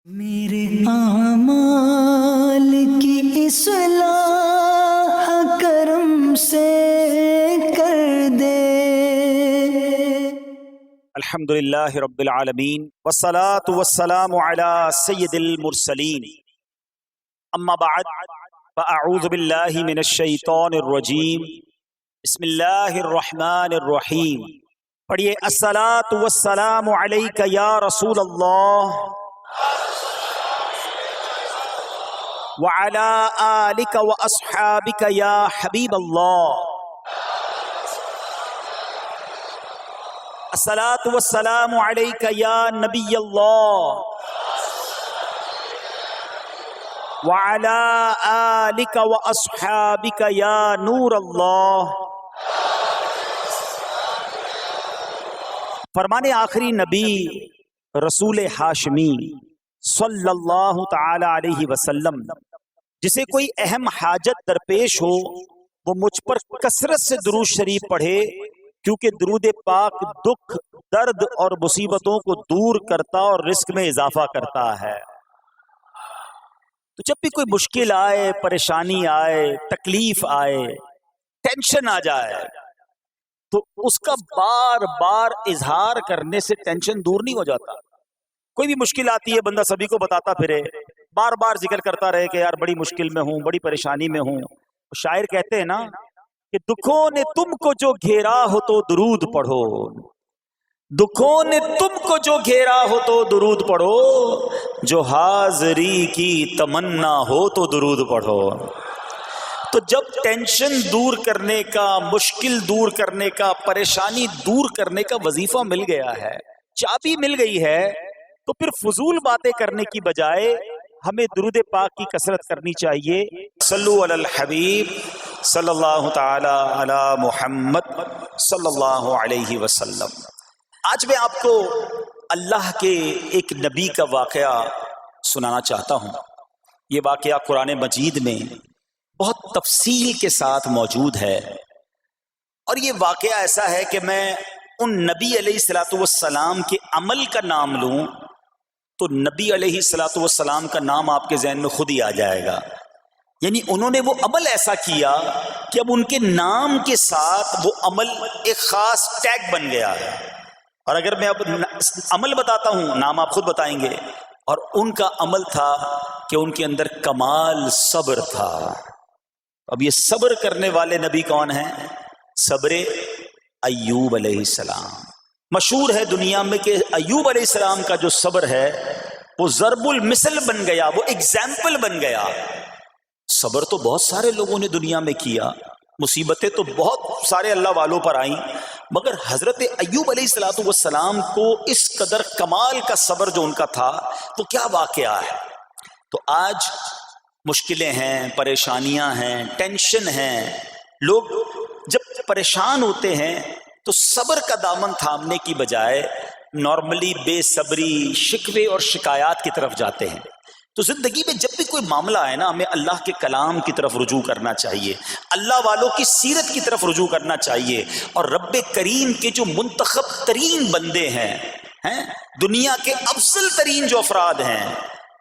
میرے اعمال کی اصلاح کرم سے کر دے۔ الحمدللہ رب العالمین والصلاة والسلام علی سید المرسلین، اما بعد فاعوذ باللہ من الشیطان الرجیم، بسم اللہ الرحمن الرحیم۔ پڑھیے الصلاة والسلام علیک یا رسول اللہ وعلی آلک واصحابک یا حبیب اللہ۔ الصلاة والسلام علیک یا نبی اللہ وعلی آلک واصحابک یا نور اللہ۔ فرمان آخری نبی رسول ہاشمی صلی اللہ تعالی علیہ وسلم، جسے کوئی اہم حاجت درپیش ہو وہ مجھ پر کثرت سے درود شریف پڑھے، کیونکہ درود پاک دکھ، درد اور مصیبتوں کو دور کرتا اور رزق میں اضافہ کرتا ہے۔ تو جب بھی کوئی مشکل آئے، پریشانی آئے، تکلیف آئے، ٹینشن آ جائے، تو اس کا بار بار اظہار کرنے سے ٹینشن دور نہیں ہو جاتا۔ کوئی بھی مشکل آتی ہے بندہ سبھی کو بتاتا پھرے، بار بار ذکر کرتا رہے کہ یار بڑی مشکل میں ہوں، بڑی پریشانی میں ہوں۔ شاعر کہتے ہیں نا کہ دکھوں نے تم کو جو گھیرا ہو تو درود پڑھو، دکھوں نے تم کو جو گھیرا ہو تو درود پڑھو، جو حاضری کی تمنا ہو تو درود پڑھو۔ تو جب ٹینشن دور کرنے کا، مشکل دور کرنے کا، پریشانی دور کرنے کا وظیفہ مل گیا ہے، چابی مل گئی ہے، تو پھر فضول باتیں کرنے کی بجائے ہمیں درود پاک کی کثرت کرنی چاہیے۔ صلو علی الحبیب صلی اللہ تعالی علی محمد صلی اللہ علیہ وسلم۔ آج میں آپ کو اللہ کے ایک نبی کا واقعہ سنانا چاہتا ہوں۔ یہ واقعہ قرآن مجید میں بہت تفصیل کے ساتھ موجود ہے، اور یہ واقعہ ایسا ہے کہ میں ان نبی علیہ السلام کے عمل کا نام لوں تو نبی علیہ السلام کا نام آپ کے ذہن میں خود ہی آ جائے گا۔ یعنی انہوں نے وہ عمل ایسا کیا کہ اب ان کے نام کے ساتھ وہ عمل ایک خاص ٹیگ بن گیا ہے۔ اور اگر میں اب عمل بتاتا ہوں، نام آپ خود بتائیں گے، اور ان کا عمل تھا کہ ان کے اندر کمال صبر تھا۔ اب یہ صبر کرنے والے نبی کون ہیں؟ صبر ایوب علیہ السلام۔ مشہور ہے دنیا میں کہ ایوب علیہ السلام کا جو صبر ہے وہ ضرب المثل بن گیا، وہ ایگزامپل بن گیا۔ صبر تو بہت سارے لوگوں نے دنیا میں کیا، مصیبتیں تو بہت سارے اللہ والوں پر آئیں، مگر حضرت ایوب علیہ السلام کو اس قدر کمال کا صبر جو ان کا تھا، تو کیا واقعہ ہے۔ تو آج مشکلیں ہیں، پریشانیاں ہیں، ٹینشن ہیں، لوگ جب پریشان ہوتے ہیں تو صبر کا دامن تھامنے کی بجائے نارملی بے صبری، شکوے اور شکایات کی طرف جاتے ہیں۔ تو زندگی میں جب بھی کوئی معاملہ آئے نا، ہمیں اللہ کے کلام کی طرف رجوع کرنا چاہیے، اللہ والوں کی سیرت کی طرف رجوع کرنا چاہیے، اور رب کریم کے جو منتخب ترین بندے ہیں، دنیا کے افضل ترین جو افراد ہیں،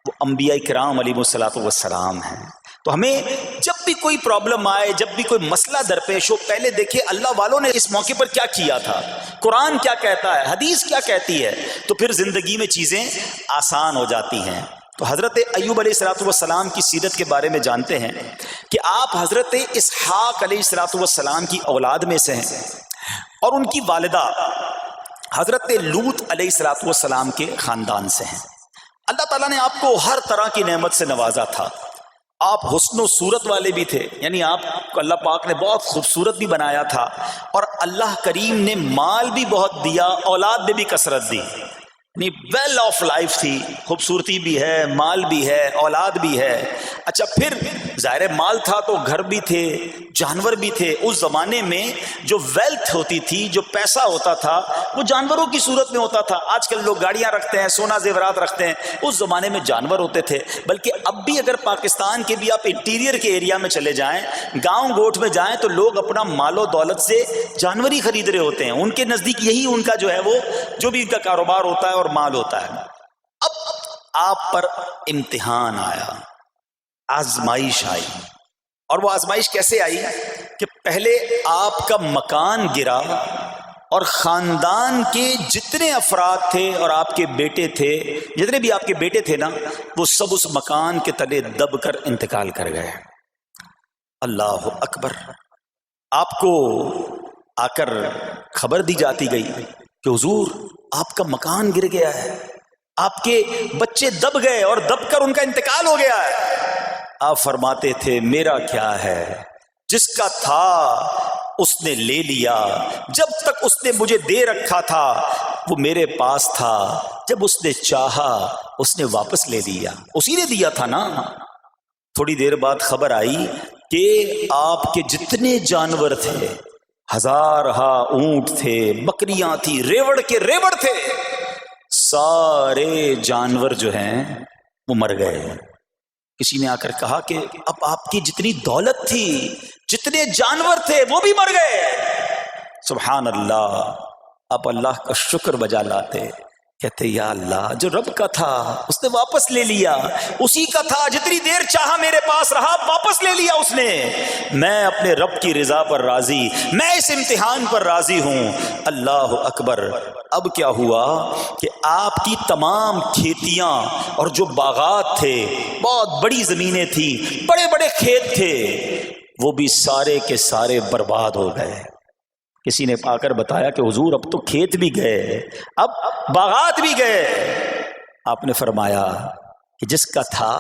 وہ انبیاء کرام علیہ الصلوۃ والسلام ہیں۔ تو ہمیں جب بھی کوئی پرابلم آئے، جب بھی کوئی مسئلہ درپیش ہو، پہلے دیکھیں اللہ والوں نے اس موقع پر کیا کیا تھا، قرآن کیا کہتا ہے، حدیث کیا کہتی ہے، تو پھر زندگی میں چیزیں آسان ہو جاتی ہیں۔ تو حضرت ایوب علیہ السلام کی سیرت کے بارے میں جانتے ہیں کہ آپ حضرت اسحاق علیہ السلام کی اولاد میں سے ہیں، اور ان کی والدہ حضرت لوط علیہ السلام کے خاندان سے ہیں۔ اللہ تعالیٰ نے آپ کو ہر طرح کی نعمت سے نوازا تھا۔ آپ حسن و صورت والے بھی تھے، یعنی آپ کو اللہ پاک نے بہت خوبصورت بھی بنایا تھا، اور اللہ کریم نے مال بھی بہت دیا، اولاد میں بھی کثرت دی، یعنی ویل آف لائف تھی، خوبصورتی بھی ہے، مال بھی ہے، اولاد بھی ہے۔ اچھا، پھر ظاہر مال تھا تو گھر بھی تھے، جانور بھی تھے۔ اس زمانے میں جو ویلتھ ہوتی تھی، جو پیسہ ہوتا تھا، وہ جانوروں کی صورت میں ہوتا تھا۔ آج کل لوگ گاڑیاں رکھتے ہیں، سونا زیورات رکھتے ہیں، اس زمانے میں جانور ہوتے تھے۔ بلکہ اب بھی اگر پاکستان کے بھی آپ انٹیریئر کے ایریا میں چلے جائیں، گاؤں گوٹھ میں جائیں، تو لوگ اپنا مال و دولت سے جانور ہی خرید رہے ہوتے ہیں۔ ان کے نزدیک یہی ان کا جو ہے وہ جو بھی ان کا کاروبار ہوتا ہے اور مال ہوتا ہے۔ اب آپ پر امتحان آیا، آزمائش آئی. اور وہ آزمائش کیسے آئی کہ پہلے آپ کا مکان گرا اور خاندان کے جتنے افراد تھے اور آپ کے بیٹے تھے، جتنے بھی آپ کے بیٹے تھے نا، وہ سب اس مکان کے تلے دب کر انتقال کر گئے. اللہ اکبر. آپ کو آ کر خبر دی جاتی گئی کہ حضور آپ کا مکان گر گیا ہے، آپ کے بچے دب گئے اور دب کر ان کا انتقال ہو گیا ہے. آپ فرماتے تھے میرا کیا ہے، جس کا تھا اس نے لے لیا، جب تک اس نے مجھے دے رکھا تھا وہ میرے پاس تھا، جب اس نے چاہا اس نے واپس لے لیا، اسی نے دیا تھا نا. تھوڑی دیر بعد خبر آئی کہ آپ کے جتنے جانور تھے، ہزارہا اونٹ تھے، بکریاں تھی، ریوڑ کے ریوڑ تھے، سارے جانور جو ہیں وہ مر گئے. کسی نے آ کر کہا کہ اب آپ کی جتنی دولت تھی، جتنے جانور تھے، وہ بھی مر گئے. سبحان اللہ. آپ اللہ کا شکر بجا لاتے، کہتے یا اللہ جو رب کا تھا اس نے واپس لے لیا، اسی کا تھا، جتنی دیر چاہا میرے پاس رہا، واپس لے لیا اس نے. میں اپنے رب کی رضا پر راضی، میں اس امتحان پر راضی ہوں. اللہ اکبر. اب کیا ہوا کہ آپ کی تمام کھیتیاں اور جو باغات تھے، بہت بڑی زمینیں تھیں، بڑے بڑے کھیت تھے، وہ بھی سارے کے سارے برباد ہو گئے. کسی نے آ کر بتایا کہ حضور اب تو کھیت بھی گئے، اب باغات بھی گئے. آپ نے فرمایا کہ جس کا تھا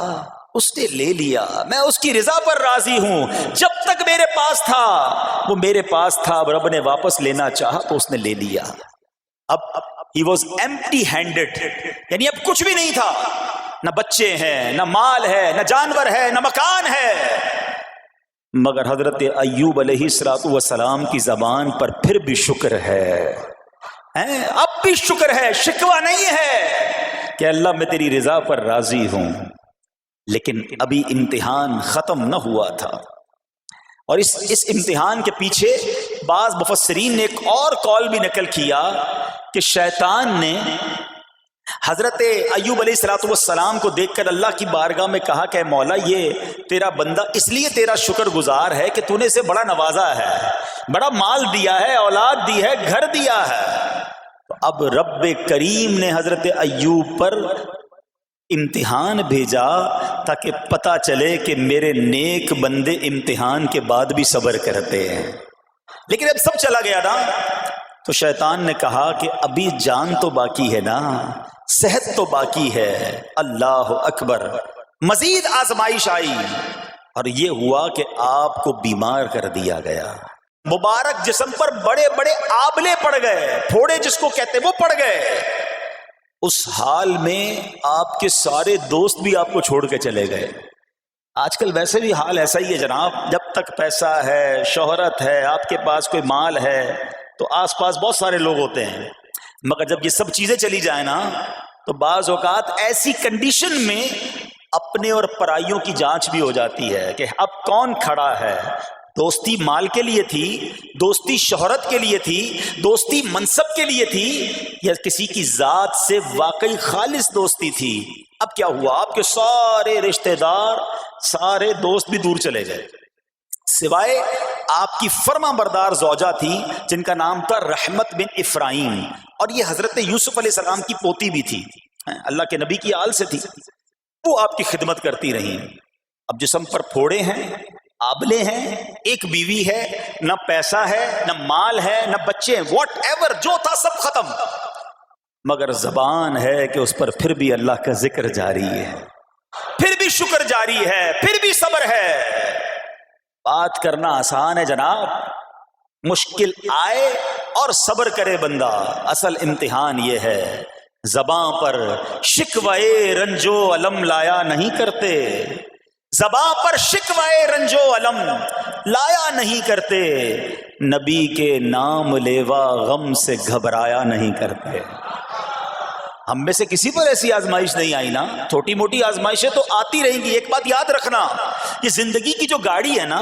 اس نے لے لیا، میں اس کی رضا پر راضی ہوں. جب تک میرے پاس تھا وہ میرے پاس تھا، اب رب نے واپس لینا چاہا تو اس نے لے لیا. اب he was empty handed، یعنی اب کچھ بھی نہیں تھا، نہ بچے ہیں، نہ مال ہے، نہ جانور ہے، نہ مکان ہے. مگر حضرت ایوب علیہ السلام کی زبان پر پھر بھی شکر ہے، اب بھی شکر ہے، شکوہ نہیں ہے کہ اللہ میں تیری رضا پر راضی ہوں. لیکن ابھی امتحان ختم نہ ہوا تھا، اور اس امتحان کے پیچھے بعض مفسرین نے ایک اور قول بھی نقل کیا کہ شیطان نے حضرت ایوب علیہ السلام کو دیکھ کر اللہ کی بارگاہ میں کہا کہ مولا یہ تیرا بندہ اس لیے تیرا شکر گزار ہے کہ تو نے اسے بڑا نوازا ہے، بڑا مال دیا ہے، اولاد دی ہے، گھر دیا ہے. اب رب کریم نے حضرت ایوب پر امتحان بھیجا تاکہ پتہ چلے کہ میرے نیک بندے امتحان کے بعد بھی صبر کرتے ہیں. لیکن اب سب چلا گیا نا، تو شیطان نے کہا کہ ابھی جان تو باقی ہے نا، صحت تو باقی ہے. اللہ اکبر. مزید آزمائش آئی اور یہ ہوا کہ آپ کو بیمار کر دیا گیا. مبارک جسم پر بڑے بڑے آبلے پڑ گئے، پھوڑے جس کو کہتے وہ پڑ گئے. اس حال میں آپ کے سارے دوست بھی آپ کو چھوڑ کے چلے گئے. آج کل ویسے بھی حال ایسا ہی ہے جناب، جب تک پیسہ ہے، شہرت ہے، آپ کے پاس کوئی مال ہے تو آس پاس بہت سارے لوگ ہوتے ہیں. مگر جب یہ سب چیزیں چلی جائیں نا تو بعض اوقات ایسی کنڈیشن میں اپنے اور پرائیوں کی جانچ بھی ہو جاتی ہے کہ اب کون کھڑا ہے. دوستی مال کے لیے تھی، دوستی شہرت کے لیے تھی، دوستی منصب کے لیے تھی، یا کسی کی ذات سے واقعی خالص دوستی تھی. اب کیا ہوا، آپ کے سارے رشتہ دار، سارے دوست بھی دور چلے گئے، سوائے آپ کی فرما بردار زوجہ تھی جن کا نام تھا رحمت بن افراہیم، اور یہ حضرت یوسف علیہ السلام کی پوتی بھی تھی، اللہ کے نبی کی آل سے تھی. وہ آپ کی خدمت کرتی رہی. اب جسم پر پھوڑے ہیں، آبلے ہیں، ایک بیوی ہے، نہ پیسہ ہے، نہ مال ہے، نہ بچے ہیں، واٹ ایور جو تھا سب ختم. مگر زبان ہے کہ اس پر پھر بھی اللہ کا ذکر جاری ہے، پھر بھی شکر جاری ہے، پھر بھی صبر ہے. بات کرنا آسان ہے جناب، مشکل آئے اور صبر کرے بندہ. اصل امتحان یہ ہے، زباں پر شکوائے رنجو علم لایا نہیں کرتے، زباں پر شکوائے رنجو علم لایا نہیں کرتے، نبی کے نام لیوا غم سے گھبرایا نہیں کرتے. ہم میں سے کسی پر ایسی آزمائش نہیں آئی نا. چھوٹی موٹی آزمائشیں تو آتی رہیں گی. ایک بات یاد رکھنا، یہ زندگی کی جو گاڑی ہے نا،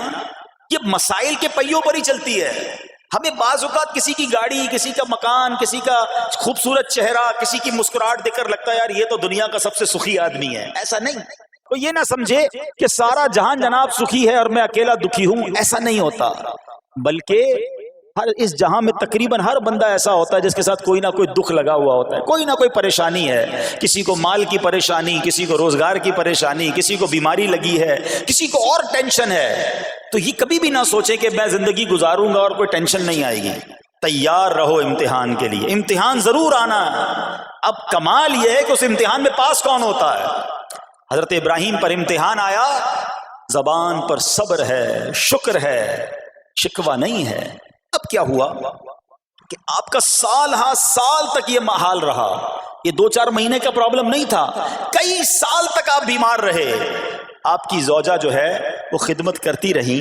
یہ مسائل کے پہیوں پر ہی چلتی ہے. ہمیں بعض اوقات کسی کی گاڑی، کسی کا مکان، کسی کا خوبصورت چہرہ، کسی کی مسکراہٹ دیکھ کر لگتا ہے یار یہ تو دنیا کا سب سے سخی آدمی ہے. ایسا نہیں. تو یہ نہ سمجھے کہ سارا جہان جناب سخی ہے اور میں اکیلا دکھی ہوں، ایسا نہیں ہوتا. بلکہ ہر اس جہاں میں تقریباً ہر بندہ ایسا ہوتا ہے جس کے ساتھ کوئی نہ کوئی دکھ لگا ہوا ہوتا ہے، کوئی نہ کوئی پریشانی ہے. کسی کو مال کی پریشانی، کسی کو روزگار کی پریشانی، کسی کو بیماری لگی ہے، کسی کو اور ٹینشن ہے. تو یہ کبھی بھی نہ سوچے کہ میں زندگی گزاروں گا اور کوئی ٹینشن نہیں آئے گی. تیار رہو امتحان کے لیے، امتحان ضرور آنا ہے. اب کمال یہ ہے کہ اس امتحان میں پاس کون ہوتا ہے. حضرت ابراہیم پر امتحان آیا، زبان پر صبر ہے، شکر ہے، شکوہ نہیں ہے. اب کیا ہوا کہ آپ کا سال ہاں سال تک یہ حال رہا. یہ 2-4 مہینے کا پرابلم نہیں تھا، کئی سال تک آپ بیمار رہے. آپ کی زوجہ جو ہے وہ خدمت کرتی رہی.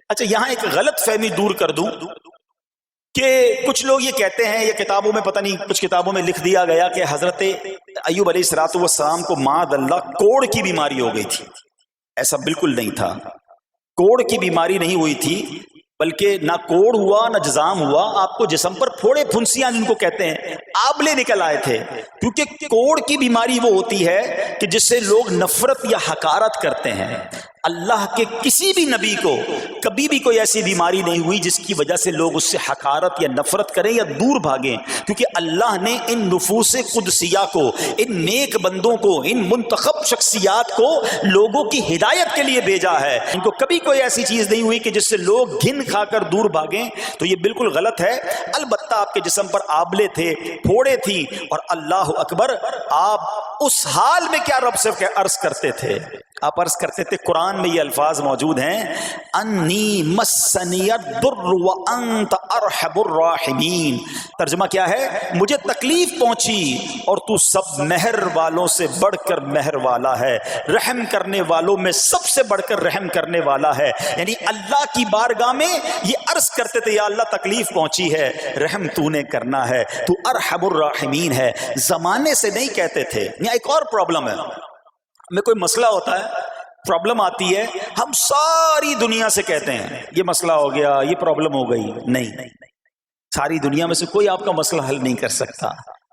اچھا یہاں ایک غلط فہمی دور کر دوں کہ کچھ لوگ یہ کہتے ہیں، یہ کتابوں میں پتہ نہیں کچھ کتابوں میں لکھ دیا گیا کہ حضرت ایوب علیہ الصلوۃ والسلام کو معاذ اللہ کوڑ کی بیماری ہو گئی تھی. ایسا بالکل نہیں تھا. کوڑ کی بیماری نہیں ہوئی تھی، بلکہ نہ کوڑ ہوا نہ جزام ہوا. آپ کو جسم پر پھوڑے پھنسیاں جن کو کہتے ہیں آبلے نکل آئے تھے. کیونکہ کوڑ کی بیماری وہ ہوتی ہے کہ جس سے لوگ نفرت یا حقارت کرتے ہیں. اللہ کے کسی بھی نبی کو کبھی بھی کوئی ایسی بیماری نہیں ہوئی جس کی وجہ سے لوگ اس سے حقارت یا نفرت کریں یا دور بھاگیں. کیونکہ اللہ نے ان نفوس قدسیہ کو، ان نیک بندوں کو، ان منتخب شخصیات کو لوگوں کی ہدایت کے لیے بھیجا ہے. ان کو کبھی کوئی ایسی چیز نہیں ہوئی کہ جس سے لوگ گھن کھا کر دور بھاگیں. تو یہ بالکل غلط ہے. البتہ آپ کے جسم پر آبلے تھے، پھوڑے تھی، اور اللہ اکبر آپ اس حال میں کیا رب سے عرض کرتے تھے؟ آپ عرض کرتے تھے، قرآن میں یہ الفاظ موجود ہیں، انی مسنی الضر وانت ارحم الراحمین. ترجمہ کیا ہے؟ مجھے تکلیف پہنچی اور تو سب مہر والوں سے بڑھ کر مہر والا ہے، رحم کرنے والوں میں سب سے بڑھ کر رحم کرنے والا ہے. یعنی اللہ کی بارگاہ میں یہ عرض کرتے تھے، یا اللہ تکلیف پہنچی ہے، رحم تو نے کرنا ہے، تو ارحم الراحمین ہے. زمانے سے نہیں کہتے تھے. یہاں ایک اور پرابلم ہے. میں کوئی مسئلہ ہوتا ہے، پرابلم آتی ہے، ہم ساری دنیا سے کہتے ہیں یہ مسئلہ ہو گیا، یہ پرابلم ہو گئی. نہیں، ساری دنیا میں سے کوئی آپ کا مسئلہ حل نہیں کر سکتا.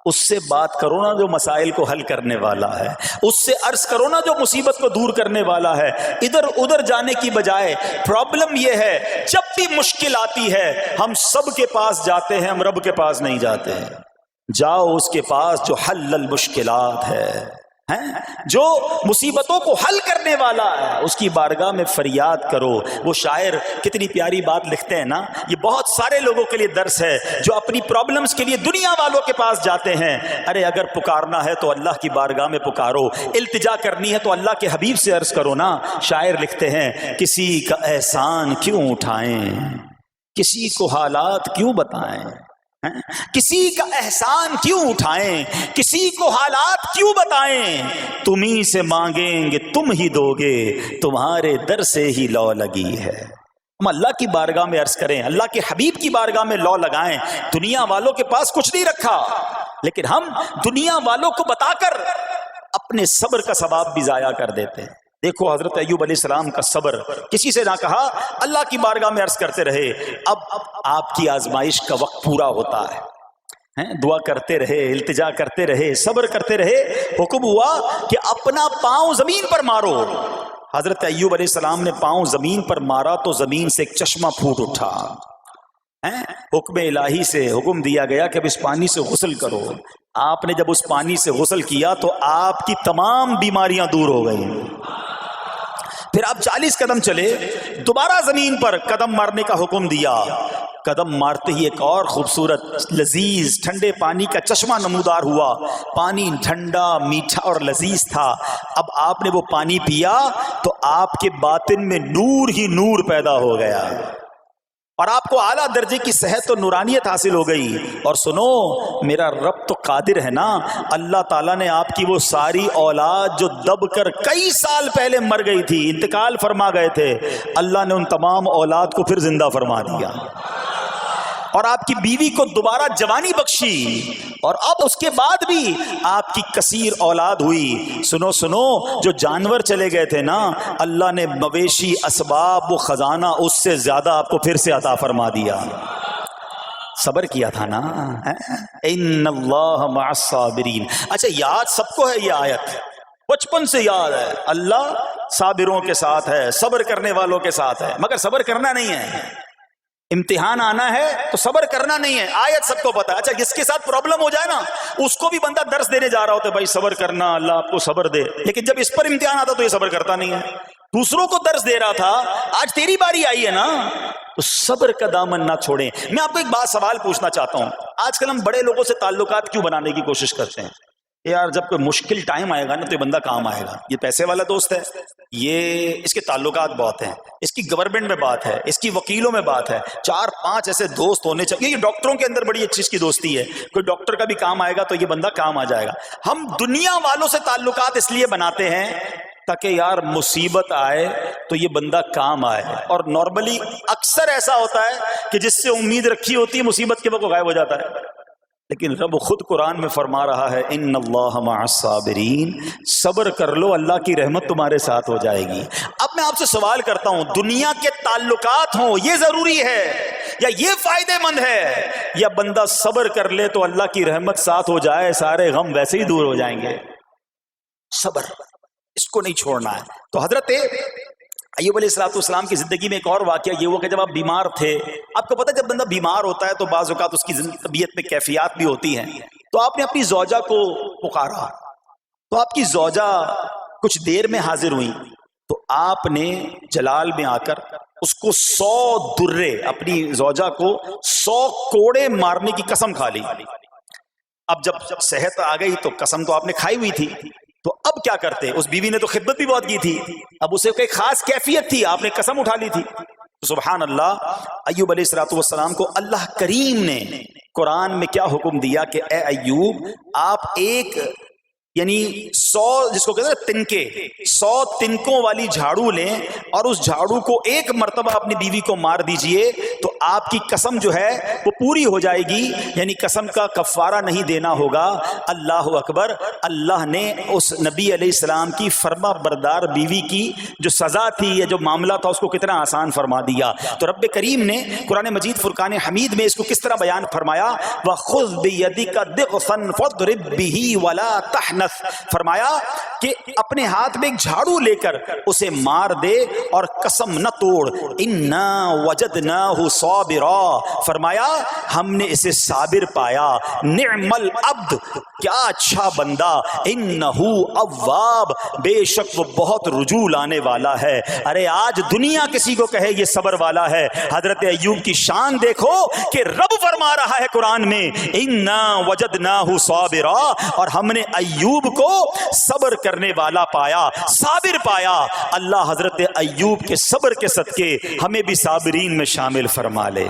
اس سے بات کرو نا جو مسائل کو حل کرنے والا ہے، اس سے عرض کرو نا جو مصیبت کو دور کرنے والا ہے. ادھر ادھر جانے کی بجائے پرابلم یہ ہے جب بھی مشکل آتی ہے ہم سب کے پاس جاتے ہیں، ہم رب کے پاس نہیں جاتے ہیں. جاؤ اس کے پاس جو حل المشکلات ہے، جو مصیبتوں کو حل کرنے والا ہے، اس کی بارگاہ میں فریاد کرو. وہ شاعر کتنی پیاری بات لکھتے ہیں نا، یہ بہت سارے لوگوں کے لیے درس ہے جو اپنی پرابلمز کے لیے دنیا والوں کے پاس جاتے ہیں. ارے اگر پکارنا ہے تو اللہ کی بارگاہ میں پکارو، التجا کرنی ہے تو اللہ کے حبیب سے عرض کرو نا. شاعر لکھتے ہیں، کسی کا احسان کیوں اٹھائیں، کسی کو حالات کیوں بتائیں، کسی کا احسان کیوں اٹھائیں، کسی کو حالات کیوں بتائیں. تمہیں سے مانگیں گے تم ہی دو گے، تمہارے در سے ہی لو لگی ہے. ہم اللہ کی بارگاہ میں عرض کریں، اللہ کے حبیب کی بارگاہ میں لو لگائیں. دنیا والوں کے پاس کچھ نہیں رکھا، لیکن ہم دنیا والوں کو بتا کر اپنے صبر کا ثواب بھی ضائع کر دیتے ہیں. دیکھو حضرت ایوب علیہ السلام کا صبر، کسی سے نہ کہا، اللہ کی بارگاہ میں عرض کرتے رہے. اب آپ کی آزمائش کا وقت پورا ہوتا ہے، دعا کرتے رہے، التجا کرتے رہے، صبر کرتے رہے. حکم ہوا کہ اپنا پاؤں زمین پر مارو. حضرت ایوب علیہ السلام نے پاؤں زمین پر مارا تو زمین سے ایک چشمہ پھوٹ اٹھا. حکم الہی سے حکم دیا گیا کہ اب اس پانی سے غسل کرو. آپ نے جب اس پانی سے غسل کیا تو آپ کی تمام بیماریاں دور ہو گئیں. پھر آپ 40 قدم چلے، دوبارہ زمین پر قدم مارنے کا حکم دیا. قدم مارتے ہی ایک اور خوبصورت لذیذ ٹھنڈے پانی کا چشمہ نمودار ہوا. پانی ٹھنڈا، میٹھا اور لذیذ تھا. اب آپ نے وہ پانی پیا تو آپ کے باطن میں نور ہی نور پیدا ہو گیا اور آپ کو اعلیٰ درجے کی صحت و نورانیت حاصل ہو گئی. اور سنو، میرا رب تو قادر ہے نا، اللہ تعالیٰ نے آپ کی وہ ساری اولاد جو دب کر کئی سال پہلے مر گئی تھی، انتقال فرما گئے تھے، اللہ نے ان تمام اولاد کو پھر زندہ فرما دیا اور آپ کی بیوی کو دوبارہ جوانی بخشی، اور اب اس کے بعد بھی آپ کی کثیر اولاد ہوئی. سنو، جو جانور چلے گئے تھے نا، اللہ نے مویشی، اسباب و خزانہ اس سے زیادہ آپ کو پھر سے عطا فرما دیا. صبر کیا تھا نا. ان اللہ مع الصابرین. اچھا یاد سب کو ہے یہ آیت, بچپن سے یاد ہے, اللہ صابروں کے ساتھ ہے, صبر کرنے والوں کے ساتھ ہے. مگر صبر کرنا نہیں ہے, امتحان آنا ہے تو صبر کرنا نہیں ہے. آیت سب کو پتا ہے. اچھا جس کے ساتھ پرابلم ہو جائے نا, اس کو بھی بندہ درس دینے جا رہا ہوتا ہے, بھائی صبر کرنا, اللہ آپ کو صبر دے. لیکن جب اس پر امتحان آتا تو یہ صبر کرتا نہیں ہے. دوسروں کو درس دے رہا تھا, آج تیری باری آئی ہے نا, تو صبر کا دامن نہ چھوڑیں. میں آپ کو ایک بات سوال پوچھنا چاہتا ہوں. آج کل ہم بڑے لوگوں سے تعلقات کیوں بنانے کی کوشش کرتے ہیں؟ یار جب کوئی مشکل ٹائم آئے گا نا تو یہ بندہ کام آئے گا. یہ پیسے والا دوست ہے, یہ اس کے تعلقات بہت ہیں, اس کی گورنمنٹ میں بات ہے, اس کی وکیلوں میں بات ہے. 4-5 ایسے دوست ہونے چاہیے. یہ ڈاکٹروں کے اندر بڑی اچھی اس کی دوستی ہے, کوئی ڈاکٹر کا بھی کام آئے گا تو یہ بندہ کام آ جائے گا. ہم دنیا والوں سے تعلقات اس لیے بناتے ہیں تاکہ یار مصیبت آئے تو یہ بندہ کام آئے. اور نارملی اکثر ایسا ہوتا ہے کہ جس سے امید رکھی ہوتی ہے مصیبت کے وقت غائب ہو جاتا ہے. لیکن رب خود قرآن میں فرما رہا ہے ان اللہ مع الصابرین, صبر کر لو اللہ کی رحمت تمہارے ساتھ ہو جائے گی. اب میں آپ سے سوال کرتا ہوں, دنیا کے تعلقات ہوں یہ ضروری ہے یا یہ فائدے مند ہے, یا بندہ صبر کر لے تو اللہ کی رحمت ساتھ ہو جائے, سارے غم ویسے ہی دور ہو جائیں گے؟ صبر اس کو نہیں چھوڑنا ہے. تو حضرت ایوب علیہ السلام کی زندگی میں ایک اور واقعہ یہ ہوا کہ جب آپ بیمار تھے, آپ کو پتہ ہے جب بندہ بیمار ہوتا ہے تو بعض اوقات اس کی طبیعت میں کیفیات بھی ہوتی ہیں. تو آپ نے اپنی زوجہ کو پکارا, تو آپ کی زوجہ کچھ دیر میں حاضر ہوئی. تو آپ نے جلال میں آ کر اس کو 100 درے, اپنی زوجہ کو 100 کوڑے مارنے کی قسم کھا لی. اب جب صحت آ گئی تو قسم تو آپ نے کھائی ہوئی تھی, تو اب کیا کرتے؟ اس بیوی نے تو خدمت بھی بہت کی تھی, اب اسے کوئی خاص کیفیت تھی, آپ نے قسم اٹھا لی تھی. سبحان اللہ, ایوب علیہ السلام کو اللہ کریم نے قرآن میں کیا حکم دیا کہ اے ایوب آپ ایک یعنی 100 جس کو کہتے ہیں تنکے 100 تنکوں والی جھاڑو لیں اور اس جھاڑو کو ایک مرتبہ اپنی بیوی کو مار دیجئے تو آپ کی قسم جو ہے وہ پوری ہو جائے گی, یعنی قسم کا کفارہ نہیں دینا ہوگا. اللہ اکبر. اللہ نے اس نبی علیہ السلام کی فرما بردار بیوی کی جو سزا تھی یا جو معاملہ تھا اس کو کتنا آسان فرما دیا. تو رب کریم نے قرآن مجید فرقان حمید میں اس کو کس طرح بیان فرمایا, وَخُذْ بِيَدِكَ ضِغْثًا فَاضْرِب بِهِ وَلَا تَحْنَثْ, فرمایا کہ اپنے ہاتھ میں ایک جھاڑو لے کر اسے مار دے اور قسم نہ توڑ. اِنَّا وَجَدْنَاهُ صَابِرًا, فرمایا ہم نے اسے صابر پایا. نعم العبد, کیا اچھا بندہ. اِنَّهُ اواب, بے شک وہ بہت رجوع لانے والا ہے. ارے آج دنیا کسی کو کہے یہ صبر والا ہے, حضرت ایوب کی شان دیکھو کہ رب فرما رہا ہے قرآن میں اِنَّا وَجَدْنَاهُ صَابِرًا, اور ہم نے ایوب کو صبر کرنے والا پایا, صابر پایا. اللہ حضرت ایوب کے صبر کے صدقے ہمیں بھی صابرین میں شامل فرما لے.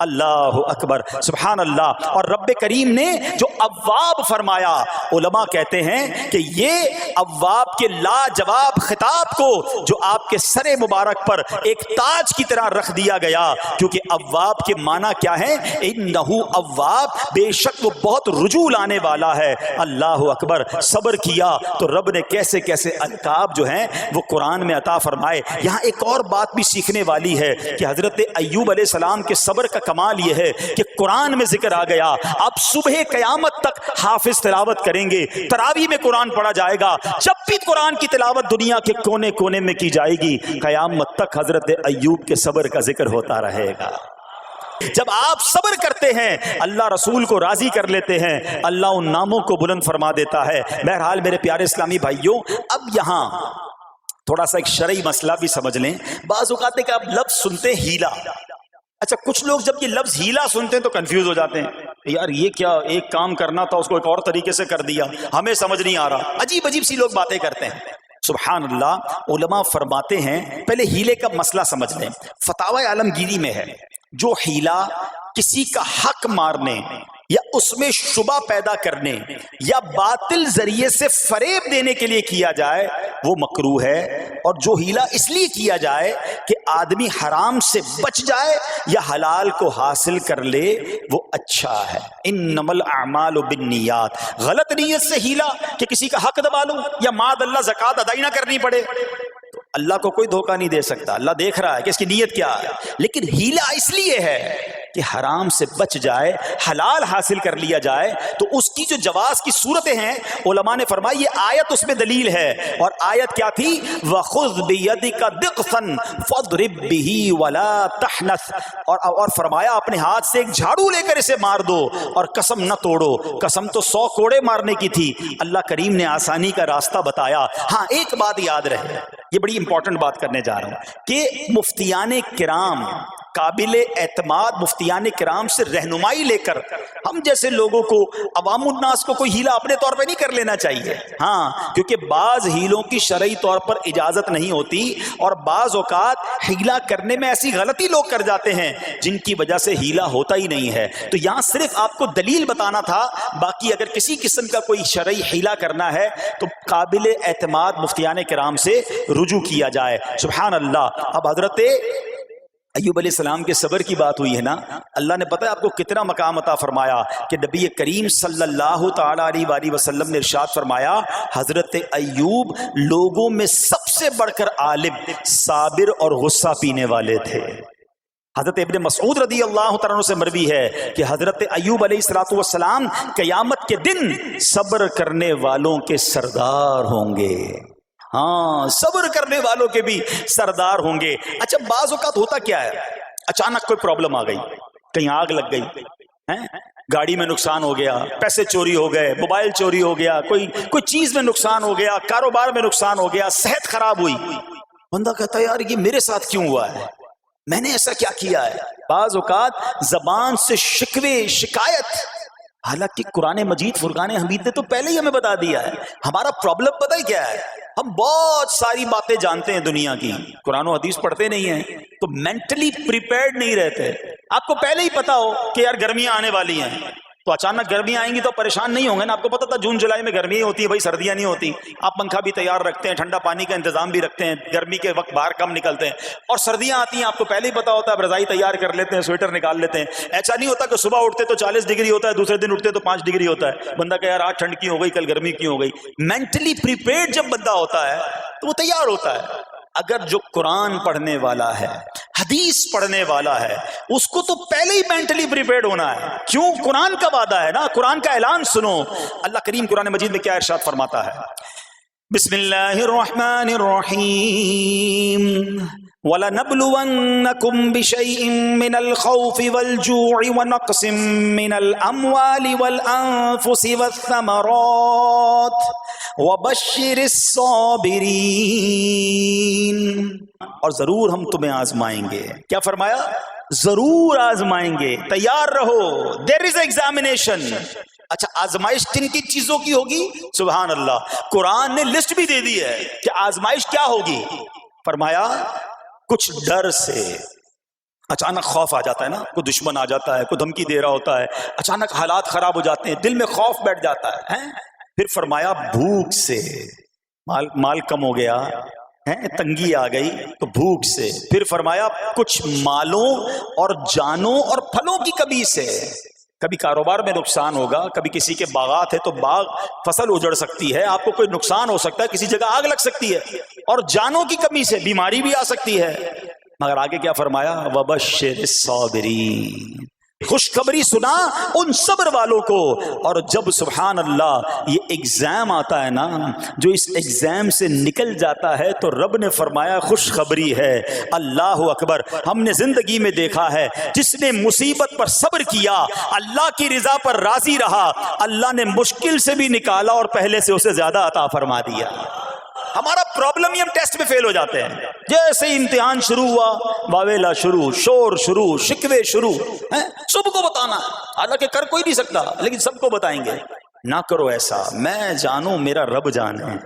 اللہ اکبر, سبحان اللہ. اور رب کریم نے جو اواب فرمایا, علماء کہتے ہیں کہ یہ اواب کے لاجواب خطاب کو جو آپ کے سر مبارک پر ایک تاج کی طرح رکھ دیا گیا, کیونکہ اواب کے معنی کیا ہے؟ انہو اواب, بے شک وہ بہت رجوع لانے والا ہے. اللہ اکبر. صبر کیا تو رب نے کیسے کیسے القاب جو ہیں وہ قرآن میں عطا فرمائے. یہاں ایک اور بات بھی سیکھنے والی ہے کہ حضرت ایوب علیہ السلام کے صبر کا کمال یہ ہے کہ قرآن میں ذکر آ گیا. اب صبح قیامت تک حافظ تلاوت کریں گے, تراویح میں قرآن پڑھا جائے گا, جب بھی قرآن کی تلاوت دنیا کے کونے کونے میں کی جائے گی, قیامت تک حضرت ایوب کے صبر کا ذکر ہوتا رہے گا. جب آپ صبر کرتے ہیں اللہ رسول کو راضی کر لیتے ہیں, اللہ ان ناموں کو بلند فرما دیتا ہے. بہرحال میرے پیارے اسلامی بھائیوں, اب یہاں تھوڑا سا ایک شرعی مسئلہ بھی سمجھ لیں. بعض اوقات کہ آپ لفظ سنتے ہیلا, اچھا کچھ لوگ جب یہ لفظ ہیلا سنتے ہیں تو کنفیوز ہو جاتے ہیں, یار یہ کیا, ایک کام کرنا تھا اس کو ایک اور طریقے سے کر دیا, ہمیں سمجھ نہیں آ رہا. عجیب عجیب سی لوگ باتیں کرتے ہیں. سبحان اللہ. علماء فرماتے ہیں پہلے ہیلے کا مسئلہ سمجھ لیں. فتاوی عالمگیری میں ہے جو ہیلا کسی کا حق مارنے یا اس میں شبہ پیدا کرنے یا باطل ذریعے سے فریب دینے کے لیے کیا جائے وہ مکروہ ہے, اور جو ہیلا اس لیے کیا جائے کہ آدمی حرام سے بچ جائے یا حلال کو حاصل کر لے وہ اچھا ہے. انما الاعمال بالنیات, غلط نیت سے ہیلا کہ کسی کا حق دبا لوں یا معاذ اللہ زکوٰۃ ادا ہی نہ کرنی پڑے, اللہ کو کوئی دھوکہ نہیں دے سکتا, اللہ دیکھ رہا ہے کہ اس کی نیت کیا ہے. لیکن ہیلا اس لیے ہے کہ حرام سے بچ جائے، حلال حاصل کر لیا جائے، تو اس کی جو جواز کی صورتیں ہیں علماء نے فرمایا یہ آیت اس میں دلیل ہے. اور آیت کیا تھی؟ وَخُذْ بِيَدِكَ ضِغْثًا فَاضْرِبْ بِهِ وَلَا تَحْنَثْ، اور فرمایا اپنے ہاتھ سے ایک جھاڑو لے کر اسے مار دو اور قسم نہ توڑو. قسم تو 100 کوڑے مارنے کی تھی، اللہ کریم نے آسانی کا راستہ بتایا. ہاں ایک بات یاد رہے، یہ بڑی امپورٹنٹ بات کرنے جا رہا ہوں کہ مفتیان کرام، قابل اعتماد مفتیان کرام سے رہنمائی لے کر ہم جیسے لوگوں کو، عوام الناس کو کوئی ہیلا اپنے طور پہ نہیں کر لینا چاہیے. ہاں کیونکہ بعض ہیلوں کی شرعی طور پر اجازت نہیں ہوتی، اور بعض اوقات ہیلا کرنے میں ایسی غلطی لوگ کر جاتے ہیں جن کی وجہ سے ہیلا ہوتا ہی نہیں ہے. تو یہاں صرف آپ کو دلیل بتانا تھا، باقی اگر کسی قسم کا کوئی شرعی ہیلا کرنا ہے تو قابل اعتماد مفتیان کرام سے رجوع کیا جائے. سبحان اللہ. اب حضرت ایوب علیہ السلام کے صبر کی بات ہوئی ہے نا، اللہ نے پتہ ہے آپ کو کتنا مقام عطا فرمایا کہ نبی کریم صلی اللہ تعالی علیہ وآلہ وسلم نے ارشاد فرمایا حضرت ایوب لوگوں میں سب سے بڑھ کر عالم، صابر اور غصہ پینے والے تھے. حضرت ابن مسعود رضی اللہ تعالیٰ عنہ سے مروی ہے کہ حضرت ایوب علیہ السلام قیامت کے دن صبر کرنے والوں کے سردار ہوں گے. ہاں صبر کرنے والوں کے بھی سردار ہوں گے. اچھا بعض اوقات ہوتا کیا ہے، اچانک کوئی پرابلم آ گئی، کہیں آگ لگ گئی، گاڑی میں نقصان ہو گیا، پیسے چوری ہو گئے، موبائل چوری ہو گیا، کوئی چیز میں نقصان ہو گیا، کاروبار میں نقصان ہو گیا، صحت خراب ہوئی. بندہ کہتا ہے یار یہ میرے ساتھ کیوں ہوا ہے، میں نے ایسا کیا کیا ہے. بعض اوقات زبان سے شکوے، شکایت، حالانکہ قرآن مجید فرقان حمید نے تو پہلے ہی ہمیں بتا دیا ہے. ہمارا پرابلم پتہ ہی کیا ہے، ہم بہت ساری باتیں جانتے ہیں دنیا کی، قرآن و حدیث پڑھتے نہیں ہیں، تو مینٹلی پریپیئرڈ نہیں رہتے. آپ کو پہلے ہی پتا ہو کہ یار گرمیاں آنے والی ہیں، تو اچانک گرمیاں آئیں گی تو پریشان نہیں ہوں گے نا. آپ کو پتا تھا جون جولائی میں گرمیاں ہوتی ہیں، بھائی سردیاں نہیں ہوتی. آپ پنکھا بھی تیار رکھتے ہیں، ٹھنڈا پانی کا انتظام بھی رکھتے ہیں، گرمی کے وقت باہر کم نکلتے ہیں. اور سردیاں آتی ہیں آپ کو پہلے ہی پتا ہوتا ہے، رضائی تیار کر لیتے ہیں، سویٹر نکال لیتے ہیں. ایسا نہیں ہوتا کہ صبح اٹھتے تو 40 ڈگری ہوتا ہے، دوسرے دن اٹھتے تو 5 ڈگری ہوتا ہے. بندہ کہ یار آج ٹھنڈ کی ہو گئی، کل گرمی کی ہو گئی. مینٹلی پریپیئرڈ جب بندہ ہوتا ہے تو وہ تیار ہوتا ہے. اگر جو قرآن پڑھنے والا ہے، حدیث پڑھنے والا ہے، اس کو تو پہلے ہی مینٹلی پریپیئرڈ ہونا ہے. کیوں؟ قرآن کا وعدہ ہے نا، قرآن کا اعلان سنو. اللہ کریم قرآن مجید میں کیا ارشاد فرماتا ہے؟ بسم اللہ الرحمن الرحیم وَلَنَبْلُوَنَّكُمْ بِشَيْءٍ مِّنَ الْخَوْفِ وَالْجُوعِ وَنَقْصٍ مِّنَ الْأَمْوَالِ وَالْأَنفُسِ وَالثَّمَرَاتِ وَبَشِّرِ الصَّابِرِينَ. اور ضرور ہم تمہیں آزمائیں گے. کیا فرمایا؟ ضرور آزمائیں گے، تیار رہو. there is examination. اچھا آزمائش کن کی چیزوں کی ہوگی؟ سبحان اللہ. قرآن نے لسٹ بھی دے دی ہے کہ آزمائش کیا ہوگی. فرمایا کچھ ڈر سے، اچانک خوف آ جاتا ہے نا، کوئی دشمن آ جاتا ہے، کوئی دھمکی دے رہا ہوتا ہے، اچانک حالات خراب ہو جاتے ہیں، دل میں خوف بیٹھ جاتا ہے. پھر فرمایا بھوک سے، مال کم ہو گیا، تنگی آ گئی تو بھوک سے. پھر فرمایا کچھ مالوں اور جانوں اور پھلوں کی کمی سے. کبھی کاروبار میں نقصان ہوگا، کبھی کسی کے باغات ہے تو باغ فصل اجڑ سکتی ہے، آپ کو کوئی نقصان ہو سکتا ہے، کسی جگہ آگ لگ سکتی ہے، اور جانوں کی کمی سے بیماری بھی آ سکتی ہے. مگر آگے کیا فرمایا؟ وَبَشِّرِ الصَّابِرِينَ. خوشخبری سنا ان صبر والوں کو. اور جب سبحان اللہ یہ ایگزام آتا ہے نا، جو اس ایگزام سے نکل جاتا ہے تو رب نے فرمایا خوشخبری ہے. اللہ اکبر. ہم نے زندگی میں دیکھا ہے جس نے مصیبت پر صبر کیا، اللہ کی رضا پر راضی رہا، اللہ نے مشکل سے بھی نکالا اور پہلے سے اسے زیادہ عطا فرما دیا. ہمارا پرابلم ہی ہم ٹیسٹ میں فیل ہو جاتے ہیں. جیسے امتحان شروع ہوا، واویلا شروع، شور شروع، شکوے شروع. سب کو بتانا، حالانکہ کر کوئی نہیں سکتا لیکن سب کو بتائیں گے. نہ کرو ایسا، میں جانوں میرا رب جانے،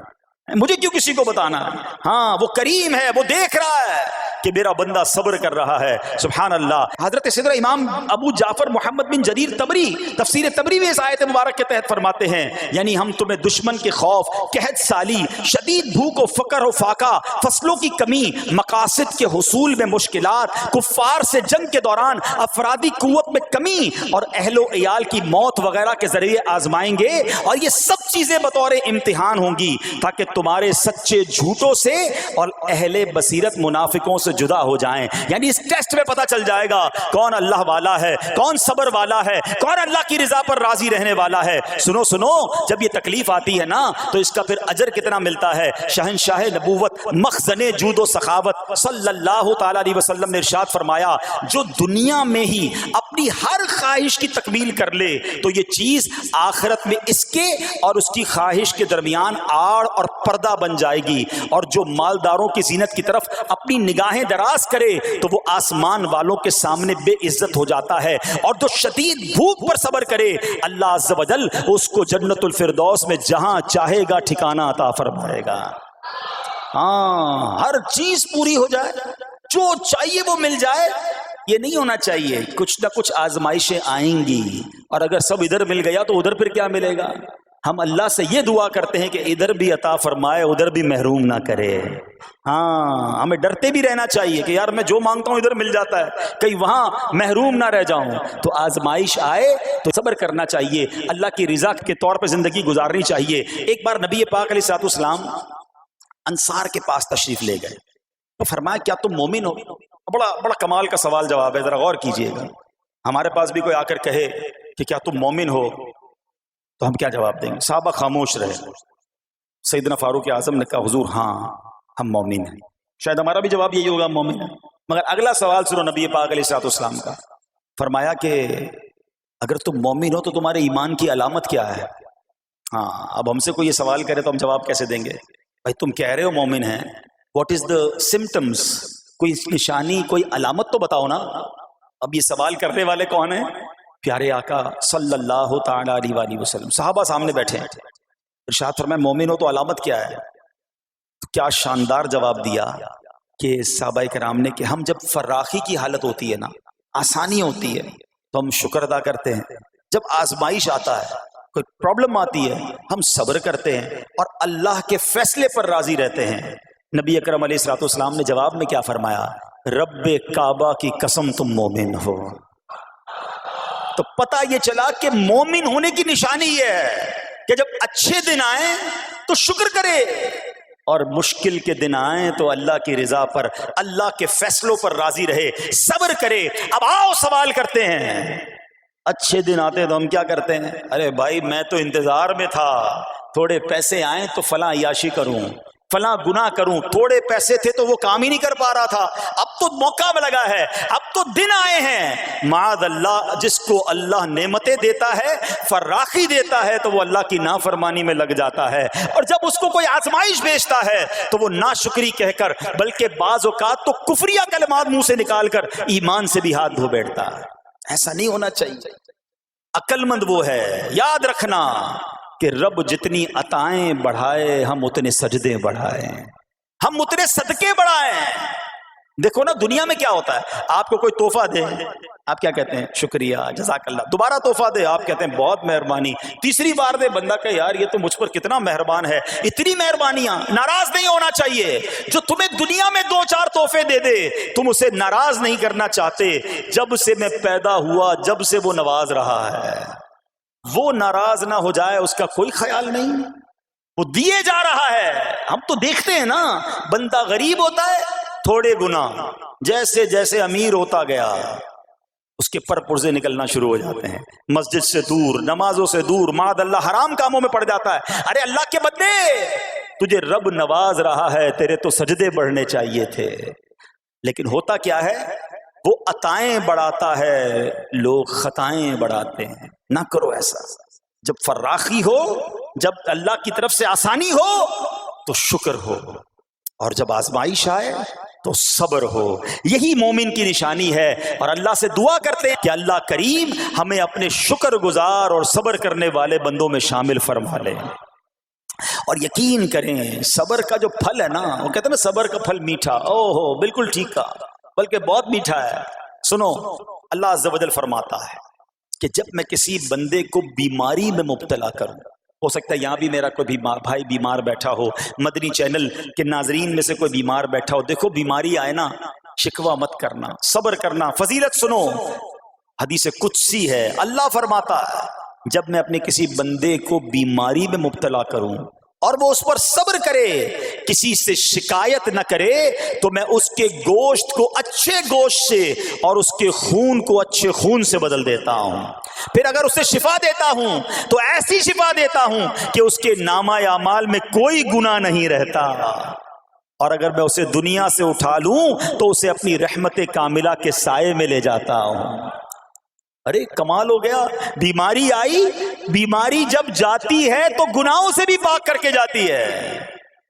مجھے کیوں کسی کو بتانا. ہاں وہ کریم ہے، وہ دیکھ رہا ہے کہ میرا بندہ صبر کر رہا ہے. سبحان اللہ. حضرت سیدنا امام ابو جعفر محمد بن جریر طبری تفسیر طبری میں اس آیت مبارک کے تحت فرماتے ہیں، یعنی ہم تمہیں دشمن کے خوف، قحط سالی، شدید بھوک و فقر و فاقہ، فصلوں کی کمی، مقاصد کے حصول میں مشکلات، کفار سے جنگ کے دوران افرادی قوت میں کمی اور اہل و عیال کی موت وغیرہ کے ذریعے آزمائیں گے. اور یہ سب چیزیں بطور امتحان ہوں گی تاکہ تمہارے سچے جھوٹوں سے اور اہل بصیرت منافقوں سے سے جدا ہو جائیں. یعنی اس ٹیسٹ میں پتہ چل جائے گا کون اللہ والا ہے, کون صبر والا ہے, کون اللہ کی رضا پر راضی رہنے والا ہے. سنو سنو, جب یہ تکلیف آتی ہے نا تو اس کا پھر اجر کتنا ملتا ہے. شہنشاہ نبوت مخزن جود و سخاوت صلی اللہ تعالی علیہ وسلم نے ارشاد فرمایا, جو دنیا میں ہی اپنی ہر خواہش کی تکمیل کر لے تو یہ چیز آخرت میں اس کے اور اس کی خواہش کے درمیان آڑ اور پردہ بن جائے گی. اور جو مالداروں کی زینت کی طرف اپنی نگاہیں دراز کرے تو وہ آسمان والوں کے سامنے بے عزت ہو جاتا ہے. اور جو شدید بھوک پر صبر کرے اللہ عز و جل اس کو جنت الفردوس میں جہاں چاہے گا ٹھکانہ عطا فرمائے گا. ہاں, ہر چیز پوری ہو جائے, جو چاہیے وہ مل جائے, یہ نہیں ہونا چاہیے. کچھ نہ کچھ آزمائشیں آئیں گی, اور اگر سب ادھر مل گیا تو ادھر پھر کیا ملے گا. ہم اللہ سے یہ دعا کرتے ہیں کہ ادھر بھی عطا فرمائے, ادھر بھی محروم نہ کرے. ہاں, ہمیں ڈرتے بھی رہنا چاہیے کہ یار میں جو مانگتا ہوں ادھر مل جاتا ہے, کہیں وہاں محروم نہ رہ جاؤں. تو آزمائش آئے تو صبر کرنا چاہیے, اللہ کی رضا کے طور پہ زندگی گزارنی چاہیے. ایک بار نبی پاک علیہ الصلوۃ والسلام انصار کے پاس تشریف لے گئے تو فرمایا کیا تم مومن ہو؟ بڑا کمال کا سوال جواب ہے, ذرا غور کیجئے گا. ہمارے پاس بھی کوئی آ کر کہے کہ کیا تم مومن ہو تو ہم کیا جواب دیں گے؟ صحابہ خاموش رہے. سیدنا فاروق اعظم نے کہا حضور ہاں ہم مومن ہیں. شاید ہمارا بھی جواب یہی ہوگا مومن ہیں. مگر اگلا سوال سنو نبی پاک علیہ الصلوۃ والسلام کا. فرمایا کہ اگر تم مومن ہو تو تمہارے ایمان کی علامت کیا ہے؟ ہاں, اب ہم سے کوئی یہ سوال کرے تو ہم جواب کیسے دیں گے؟ بھائی تم کہہ رہے ہو مومن ہیں, واٹ از دا سمٹمز, کوئی نشانی کوئی علامت تو بتاؤ نا. اب یہ سوال کرنے والے کون ہیں؟ پیارے آقا صلی اللہ تعالی علیہ وآلہ وسلم. صحابہ سامنے بیٹھے ہیں. ارشاد فرمایا مومن ہو تو علامت کیا ہے؟ تو کیا شاندار جواب دیا کہ صحابہ کرام نے کہ ہم جب فراخی کی حالت ہوتی ہے نا, آسانی ہوتی ہے تو ہم شکر ادا کرتے ہیں. جب آزمائش آتا ہے, کوئی پرابلم آتی ہے, ہم صبر کرتے ہیں اور اللہ کے فیصلے پر راضی رہتے ہیں. نبی اکرم علیہ الصلوۃ والسلام نے جواب میں کیا فرمایا؟ رب کعبہ کی قسم تم مومن ہو. تو پتہ یہ چلا کہ مومن ہونے کی نشانی یہ ہے کہ جب اچھے دن آئیں تو شکر کرے, اور مشکل کے دن آئیں تو اللہ کی رضا پر, اللہ کے فیصلوں پر راضی رہے, صبر کرے. اب آؤ سوال کرتے ہیں. اچھے دن آتے تو ہم کیا کرتے ہیں؟ ارے بھائی میں تو انتظار میں تھا, تھوڑے پیسے آئیں تو فلاں عیاشی کروں, فلاں گناہ کروں. تھوڑے پیسے تھے تو وہ کام ہی نہیں کر پا رہا تھا, اب تو موقع لگا ہے, اب تو دن آئے ہیں. معاذ اللہ, جس کو اللہ نعمتیں دیتا ہے, فراخی دیتا ہے, تو وہ اللہ کی نافرمانی میں لگ جاتا ہے. اور جب اس کو کوئی آزمائش بھیجتا ہے تو وہ ناشکری کہہ کر, بلکہ بعض اوقات تو کفریہ کلمات منہ سے نکال کر ایمان سے بھی ہاتھ دھو بیٹھتا ہے. ایسا نہیں ہونا چاہیے. عقل مند وہ ہے, یاد رکھنا کہ رب جتنی عطائیں بڑھائے ہم اتنے سجدے بڑھائیں, ہم اتنے صدقے بڑھائیں. دیکھو نا دنیا میں کیا ہوتا ہے, آپ کو کوئی تحفہ دے, آپ کیا کہتے ہیں؟ شکریہ, جزاک اللہ. دوبارہ تحفہ دے, آپ کہتے ہیں بہت مہربانی. تیسری بار دے, بندہ کہ یار یہ تو مجھ پر کتنا مہربان ہے. اتنی مہربانیاں. ناراض نہیں ہونا چاہیے. جو تمہیں دنیا میں 2-4 تحفے دے دے تم اسے ناراض نہیں کرنا چاہتے. جب سے میں پیدا ہوا, جب سے وہ نواز رہا ہے, وہ ناراض نہ ہو جائے اس کا کوئی خیال نہیں. وہ دیے جا رہا ہے. ہم تو دیکھتے ہیں نا, بندہ غریب ہوتا ہے, تھوڑے گناہ, جیسے جیسے امیر ہوتا گیا اس کے پر پرزے نکلنا شروع ہو جاتے ہیں, مسجد سے دور, نمازوں سے دور, معاذ اللہ حرام کاموں میں پڑ جاتا ہے. ارے اللہ کے بندے, تجھے رب نواز رہا ہے, تیرے تو سجدے بڑھنے چاہیے تھے. لیکن ہوتا کیا ہے, وہ عطائیں بڑھاتا ہے, لوگ خطائیں بڑھاتے ہیں. نہ کرو ایسا. جب فراخی ہو, جب اللہ کی طرف سے آسانی ہو تو شکر ہو, اور جب آزمائش آئے تو صبر ہو. یہی مومن کی نشانی ہے. اور اللہ سے دعا کرتے ہیں کہ اللہ کریم ہمیں اپنے شکر گزار اور صبر کرنے والے بندوں میں شامل فرما لے. اور یقین کریں صبر کا جو پھل ہے نا, وہ کہتے ہیں نا صبر کا پھل میٹھا. او ہو, بالکل ٹھیک کہا, بلکہ بہت میٹھا ہے. سنو, اللہ عز و جل فرماتا ہے کہ جب میں کسی بندے کو بیماری میں مبتلا کروں, ہو سکتا ہے یہاں بھی میرا کوئی بھائی بیمار بیٹھا ہو, مدنی چینل کے ناظرین میں سے کوئی بیمار بیٹھا ہو. دیکھو بیماری آئے نا, شکوہ مت کرنا, صبر کرنا. فضیلت سنو, حدیث قدسی ہے, اللہ فرماتا ہے جب میں اپنے کسی بندے کو بیماری میں مبتلا کروں اور وہ اس پر صبر کرے, کسی سے شکایت نہ کرے, تو میں اس کے گوشت کو اچھے گوشت سے اور اس کے خون کو اچھے خون سے بدل دیتا ہوں. پھر اگر اسے شفا دیتا ہوں تو ایسی شفا دیتا ہوں کہ اس کے نامہ اعمال میں کوئی گناہ نہیں رہتا, اور اگر میں اسے دنیا سے اٹھا لوں تو اسے اپنی رحمت کاملہ کے سائے میں لے جاتا ہوں. ارے کمال ہو گیا, بیماری آئی, بیماری جب جاتی ہے تو گناہوں سے بھی پاک کر کے جاتی ہے.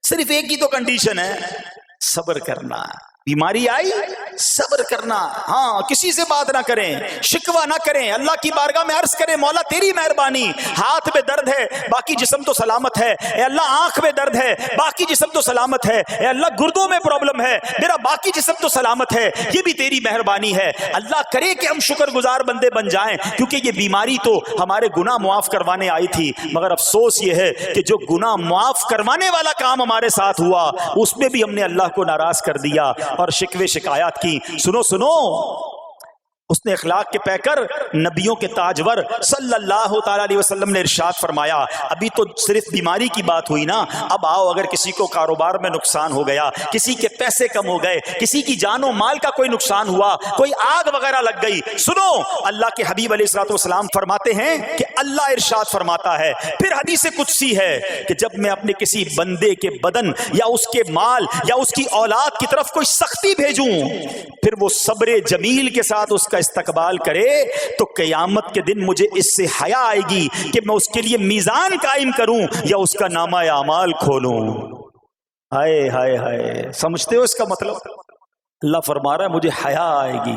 صرف ایک ہی تو کنڈیشن ہے, صبر کرنا. بیماری آئی, صبر کرنا. ہاں, کسی سے بات نہ کریں, شکوہ نہ کریں, اللہ کی بارگاہ میں عرض کریں مولا تیری مہربانی, ہاتھ میں درد ہے باقی جسم تو سلامت ہے, اے اللہ آنکھ میں درد ہے باقی جسم تو سلامت ہے, اے اللہ گردوں میں پرابلم ہے میرا باقی جسم تو سلامت ہے, یہ بھی تیری مہربانی ہے. اللہ کرے کہ ہم شکر گزار بندے بن جائیں, کیونکہ یہ بیماری تو ہمارے گناہ معاف کروانے آئی تھی, مگر افسوس یہ ہے کہ جو گناہ معاف کروانے والا کام ہمارے ساتھ ہوا اس میں بھی ہم نے اللہ کو ناراض کر دیا اور شکوے شکایات کی. سنو اس نے اخلاق کے پیکر نبیوں کے تاجور صلی اللہ تعالی علیہ وسلم نے ارشاد فرمایا, ابھی تو صرف بیماری کی بات ہوئی نا, اب آؤ اگر کسی کو کاروبار میں نقصان ہو گیا, کسی کے پیسے کم ہو گئے, کسی کی جان و مال کا کوئی نقصان ہوا, کوئی آگ وغیرہ لگ گئی, سنو اللہ کے حبیب علیہ الصلوۃ والسلام فرماتے ہیں کہ اللہ ارشاد فرماتا ہے, پھر حدیث قدسی ہے کہ جب میں اپنے کسی بندے کے بدن یا اس کے مال یا اس کی اولاد کی طرف کوئی سختی بھیجوں, پھر وہ صبر جمیل کے ساتھ اس کا استقبال کرے, تو قیامت کے دن مجھے اس سے حیا آئے گی کہ میں اس کے لیے میزان قائم کروں یا اس کا نامہ اعمال کھولوں. ہائے ہائے ہائے, سمجھتے ہو اس کا مطلب؟ اللہ فرما رہا ہے مجھے حیا آئے گی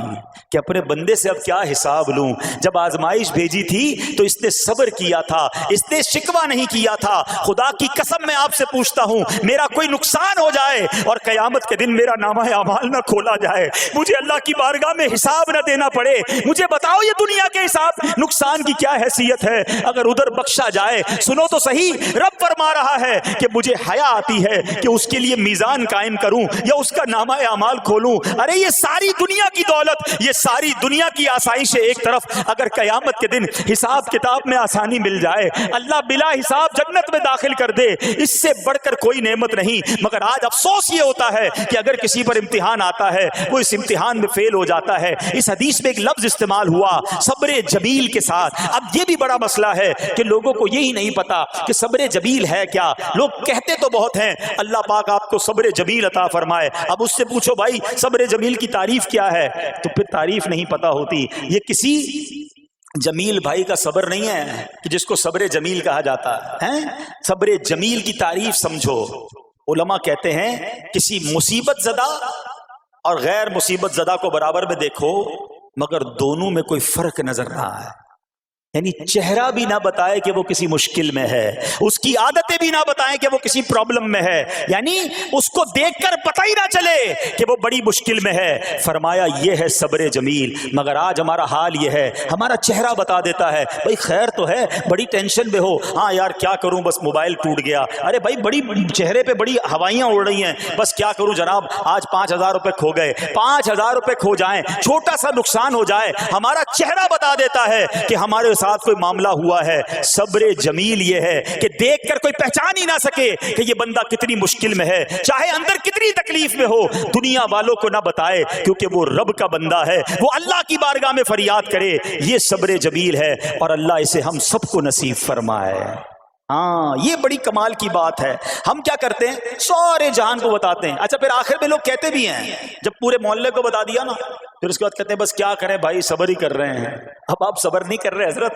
کہ اپنے بندے سے اب کیا حساب لوں. جب آزمائش بھیجی تھی تو اس نے صبر کیا تھا, اس نے شکوہ نہیں کیا تھا. خدا کی قسم میں آپ سے پوچھتا ہوں, میرا کوئی نقصان ہو جائے اور قیامت کے دن میرا نامہ اعمال نہ کھولا جائے, مجھے اللہ کی بارگاہ میں حساب نہ دینا پڑے, مجھے بتاؤ یہ دنیا کے حساب نقصان کی کیا حیثیت ہے اگر ادھر بخشا جائے. سنو تو صحیح, رب فرما رہا ہے کہ مجھے حیا آتی ہے کہ اس کے لیے میزان قائم کروں یا اس کا نامہ اعمال کھولوں. ارے یہ ساری دنیا کی دولت, یہ ساری دنیا کی آسائش ایک طرف, اگر قیامت کے دن حساب کتاب میں آسانی مل جائے, اللہ بلا حساب جنت میں داخل کر دے, اس سے بڑھ کر کوئی نعمت نہیں. مگر آج افسوس یہ ہوتا ہے کہ اگر کسی پر امتحان آتا ہے وہ اس امتحان میں فیل ہو جاتا ہے. اس حدیث میں ایک لفظ استعمال ہوا صبر جمیل کے ساتھ. اب یہ بھی بڑا مسئلہ ہے کہ لوگوں کو یہی نہیں پتا کہ صبر جمیل ہے کیا. لوگ کہتے تو بہت ہیں, اللہ پاک آپ کو صبر جمیل عطا فرمائے. اب اس سے پوچھو بھائی صبر جمیل کی تعریف کیا ہے, تو پھر تعریف نہیں پتا ہوتی. یہ کسی جمیل بھائی کا صبر نہیں ہے کہ جس کو صبر جمیل کہا جاتا ہے. صبر جمیل کی تعریف سمجھو. علماء کہتے ہیں کسی مصیبت زدہ اور غیر مصیبت زدہ کو برابر میں دیکھو, مگر دونوں میں کوئی فرق نظر نہ آئے. یعنی چہرہ بھی نہ بتائے کہ وہ کسی مشکل میں ہے, اس کی عادتیں بھی نہ بتائیں کہ وہ کسی پرابلم میں ہے, یعنی اس کو دیکھ کر پتہ ہی نہ چلے کہ وہ بڑی مشکل میں ہے. فرمایا یہ ہے صبر جمیل. مگر آج ہمارا حال یہ ہے, ہمارا چہرہ بتا دیتا ہے بھائی خیر تو ہے, بڑی ٹینشن میں ہو, ہاں یار کیا کروں بس موبائل ٹوٹ گیا, ارے بھائی بڑی چہرے پہ بڑی ہوائیاں اڑ رہی ہیں, بس کیا کروں جناب آج 5,000 روپے کھو گئے. 5,000 روپے کھو جائیں, چھوٹا سا نقصان ہو جائے, ہمارا چہرہ بتا دیتا ہے کہ ہمارے ساتھ کوئی معاملہ ہوا ہے. صبر جمیل یہ ہے کہ دیکھ کر کوئی پہچان ہی نہ سکے کہ یہ بندہ کتنی مشکل میں ہے, چاہے اندر کتنی تکلیف میں ہو, دنیا والوں کو نہ بتائے کیونکہ وہ رب کا بندہ ہے, وہ اللہ کی بارگاہ میں فریاد کرے. یہ صبر جمیل ہے اور اللہ اسے ہم سب کو نصیب فرمائے. ہاں یہ بڑی کمال کی بات ہے. ہم کیا کرتے ہیں, سارے جہان کو بتاتے ہیں. اچھا پھر آخر میں لوگ کہتے بھی ہیں, جب پورے محلے کو بتا دیا نا, پھر اس کے بعد کہتے ہیں بس کیا کریں بھائی صبر ہی کر رہے ہیں. اب آپ صبر نہیں کر رہے حضرت,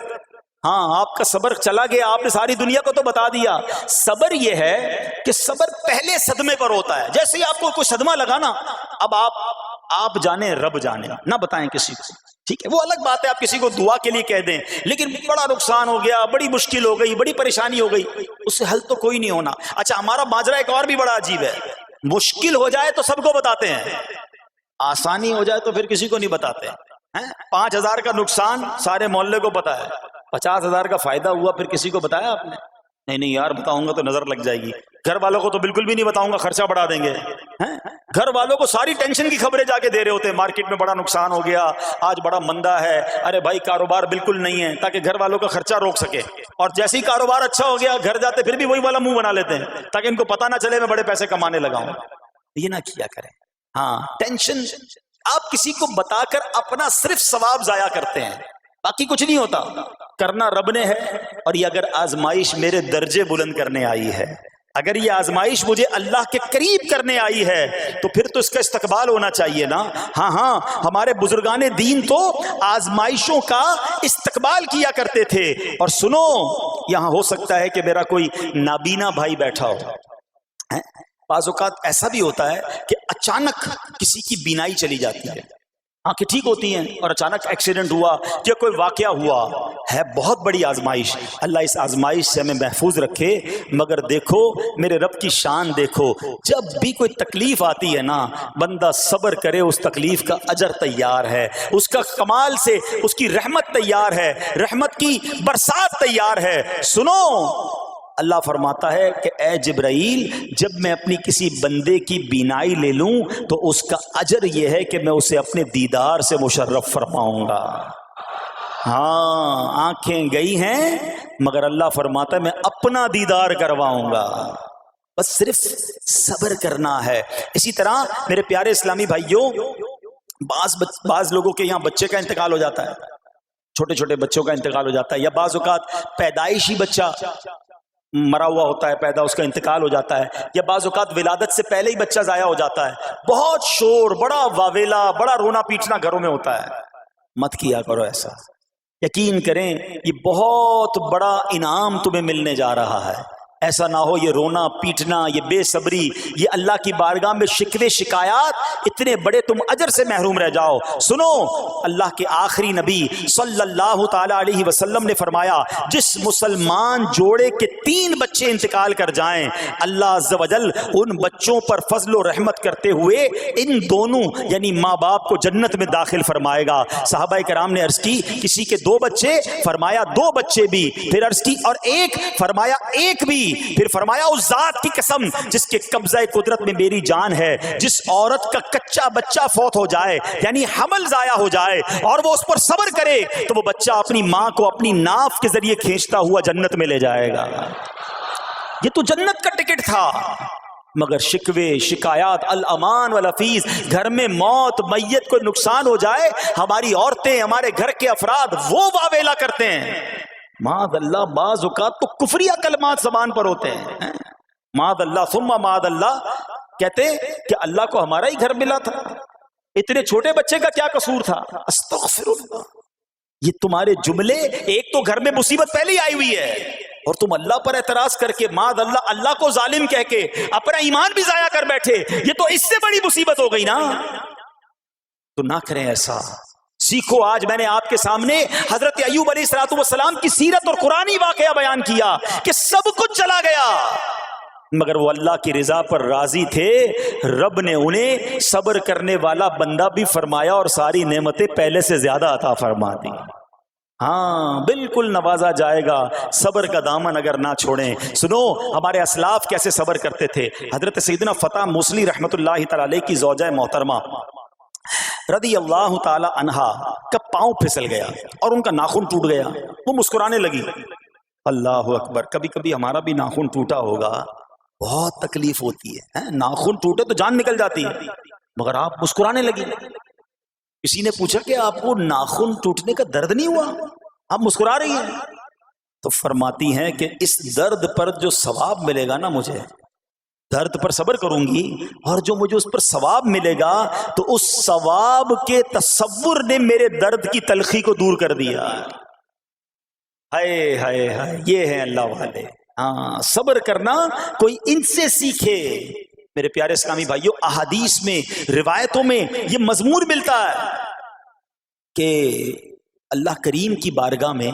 ہاں آپ کا صبر چلا گیا, آپ نے ساری دنیا کو تو بتا دیا. صبر یہ ہے کہ صبر پہلے صدمے پر ہوتا ہے. جیسے ہی آپ کو کوئی صدمہ لگا نا, اب آپ جانے رب جانے, نہ بتائیں کسی کو, ٹھیک ہے. وہ الگ بات ہے آپ کسی کو دعا کے لیے کہہ دیں, لیکن بڑا نقصان ہو گیا, بڑی مشکل ہو گئی, بڑی پریشانی ہو گئی, اس سے حل تو کوئی نہیں ہونا. اچھا ہمارا ماجرا ایک اور بھی بڑا عجیب ہے, مشکل ہو جائے تو سب کو بتاتے ہیں, آسانی ہو جائے تو پھر کسی کو نہیں بتاتے. 5,000 کا نقصان سارے محلے کو پتا ہے, 50,000 کا فائدہ ہوا پھر کسی کو بتایا آپ نے؟ نہیں یار بتاؤں گا تو نظر لگ جائے گی. گھر والوں کو تو بالکل بھی نہیں بتاؤں گا, خرچہ بڑھا دیں گے. گھر والوں کو ساری ٹینشن کی خبریں جا کے دے رہے ہوتے ہیں، مارکیٹ میں بڑا نقصان ہو گیا، آج بڑا مندہ ہے، ارے بھائی کاروبار بالکل نہیں ہے، تاکہ گھر والوں کا خرچہ روک سکے. اور جیسے ہی کاروبار اچھا ہو گیا گھر جاتے پھر بھی وہی والا منہ بنا لیتے ہیں تاکہ ان کو پتہ نہ چلے میں بڑے پیسے کمانے لگا ہوں. یہ نہ کیا کریں. ہاں ٹینشن آپ کسی کو بتا کر اپنا صرف ثواب ضائع کرتے ہیں، باقی کچھ نہیں ہوتا. کرنا رب نے ہے، اور یہ اگر آزمائش میرے درجے بلند کرنے آئی ہے، اگر یہ آزمائش مجھے اللہ کے قریب کرنے آئی ہے تو پھر تو اس کا استقبال ہونا چاہیے نا. ہاں ہمارے بزرگان دین تو آزمائشوں کا استقبال کیا کرتے تھے. اور سنو، یہاں ہو سکتا ہے کہ میرا کوئی نابینا بھائی بیٹھا ہو. بعض اوقات ایسا بھی ہوتا ہے کہ اچانک کسی کی بینائی چلی جاتی ہے، آنکھیں ٹھیک ہوتی ہیں اور اچانک ایکسیڈنٹ ہوا یا کوئی واقعہ ہوا ہے. بہت بڑی آزمائش. اللہ اس آزمائش سے ہمیں محفوظ رکھے. مگر دیکھو میرے رب کی شان دیکھو، جب بھی کوئی تکلیف آتی ہے نا بندہ صبر کرے، اس تکلیف کا اجر تیار ہے، اس کا کمال سے اس کی رحمت تیار ہے، رحمت کی برسات تیار ہے. سنو، اللہ فرماتا ہے کہ اے جبرائیل، جب میں اپنی کسی بندے کی بینائی لے لوں تو اس کا اجر یہ ہے کہ میں اسے اپنے دیدار سے مشرف فرماؤں گا. ہاں آنکھیں گئی ہیں مگر اللہ فرماتا ہے میں اپنا دیدار کرواؤں گا. بس صرف صبر کرنا ہے. اسی طرح میرے پیارے اسلامی بھائیوں، بعض لوگوں کے یہاں بچے کا انتقال ہو جاتا ہے، چھوٹے چھوٹے بچوں کا انتقال ہو جاتا ہے، یا بعض اوقات پیدائشی بچہ مرا ہوا ہوتا ہے پیدا، اس کا انتقال ہو جاتا ہے، یا بعض اوقات ولادت سے پہلے ہی بچہ ضائع ہو جاتا ہے. بہت شور، بڑا واویلا، بڑا رونا پیٹنا گھروں میں ہوتا ہے. مت کیا کرو ایسا. یقین کریں یہ بہت بڑا انعام تمہیں ملنے جا رہا ہے. ایسا نہ ہو یہ رونا پیٹنا، یہ بے صبری، یہ اللہ کی بارگاہ میں شکوے شکایات، اتنے بڑے تم اجر سے محروم رہ جاؤ. سنو، اللہ کے آخری نبی صلی اللہ تعالی علیہ وسلم نے فرمایا جس مسلمان جوڑے کے 3 بچے انتقال کر جائیں اللہ عز و جل ان بچوں پر فضل و رحمت کرتے ہوئے ان دونوں یعنی ماں باپ کو جنت میں داخل فرمائے گا. صحابہ کرام نے عرض کی کسی کے 2 بچے، فرمایا 2 بچے بھی، پھر عرض کی اور 1، فرمایا 1 بھی، پھر فرمایا اس ذات کی قسم جس کے قبضہ قدرت میں میری جان ہے، جس عورت کا کچا بچہ فوت ہو جائے یعنی حمل ضائع ہو جائے اور وہ اس پر صبر کرے تو وہ بچہ اپنی ماں کو اپنی ناف کے ذریعے کھینچتا ہوا جنت میں لے جائے گا. یہ تو جنت کا ٹکٹ تھا. مگر شکوے شکایات، الامان والافیز، گھر میں موت میت کو نقصان ہو جائے، ہماری عورتیں، ہمارے گھر کے افراد وہ واویلا کرتے ہیں. معاذ اللہ، بعض اوقات تو کفریہ کلمات زبان پر ہوتے ہیں. معاذ اللہ ثم معاذ اللہ، کہتے کہ اللہ کو ہمارا ہی گھر ملا تھا، اتنے چھوٹے بچے کا کیا قصور تھا. استغفر اللہ. یہ تمہارے جملے، ایک تو گھر میں مصیبت پہلے ہی آئی ہوئی ہے اور تم اللہ پر اعتراض کر کے معاذ اللہ اللہ کو ظالم کہہ کے اپنا ایمان بھی ضائع کر بیٹھے، یہ تو اس سے بڑی مصیبت ہو گئی نا. تو نہ کریں ایسا. سیکھو. آج میں نے آپ کے سامنے حضرت ایوب علیہ السلام کی سیرت اور قرآنی واقعہ بیان کیا کہ سب کچھ چلا گیا مگر وہ اللہ کی رضا پر راضی تھے. رب نے انہیں صبر کرنے والا بندہ بھی فرمایا اور ساری نعمتیں پہلے سے زیادہ عطا فرما دی. ہاں بالکل نوازا جائے گا. صبر کا دامن اگر نہ چھوڑیں. سنو ہمارے اسلاف کیسے صبر کرتے تھے. حضرت سیدنا فتح موصلی رحمت اللہ تعالی علیہ کی زوجہ محترمہ رضی اللہ تعالی عنہا کا پاؤں پھسل گیا اور ان کا ناخن ٹوٹ گیا. وہ مسکرانے لگی. اللہ اکبر. کبھی کبھی ہمارا بھی ناخن ٹوٹا ہوگا، بہت تکلیف ہوتی ہے. ناخن ٹوٹے تو جان نکل جاتی ہے مگر آپ مسکرانے لگی. کسی نے پوچھا کہ آپ کو ناخن ٹوٹنے کا درد نہیں ہوا، آپ مسکرا رہی ہیں؟ تو فرماتی ہیں کہ اس درد پر جو ثواب ملے گا نا، مجھے درد پر صبر کروں گی اور جو مجھے اس پر ثواب ملے گا تو اس ثواب کے تصور نے میرے درد کی تلخی کو دور کر دیا. ہائے ہائے ہائے، یہ ہے اللہ والے. ہاں صبر کرنا کوئی ان سے سیکھے. میرے پیارے اسلامی بھائیوں، احادیث میں، روایتوں میں یہ مضمون ملتا ہے کہ اللہ کریم کی بارگاہ میں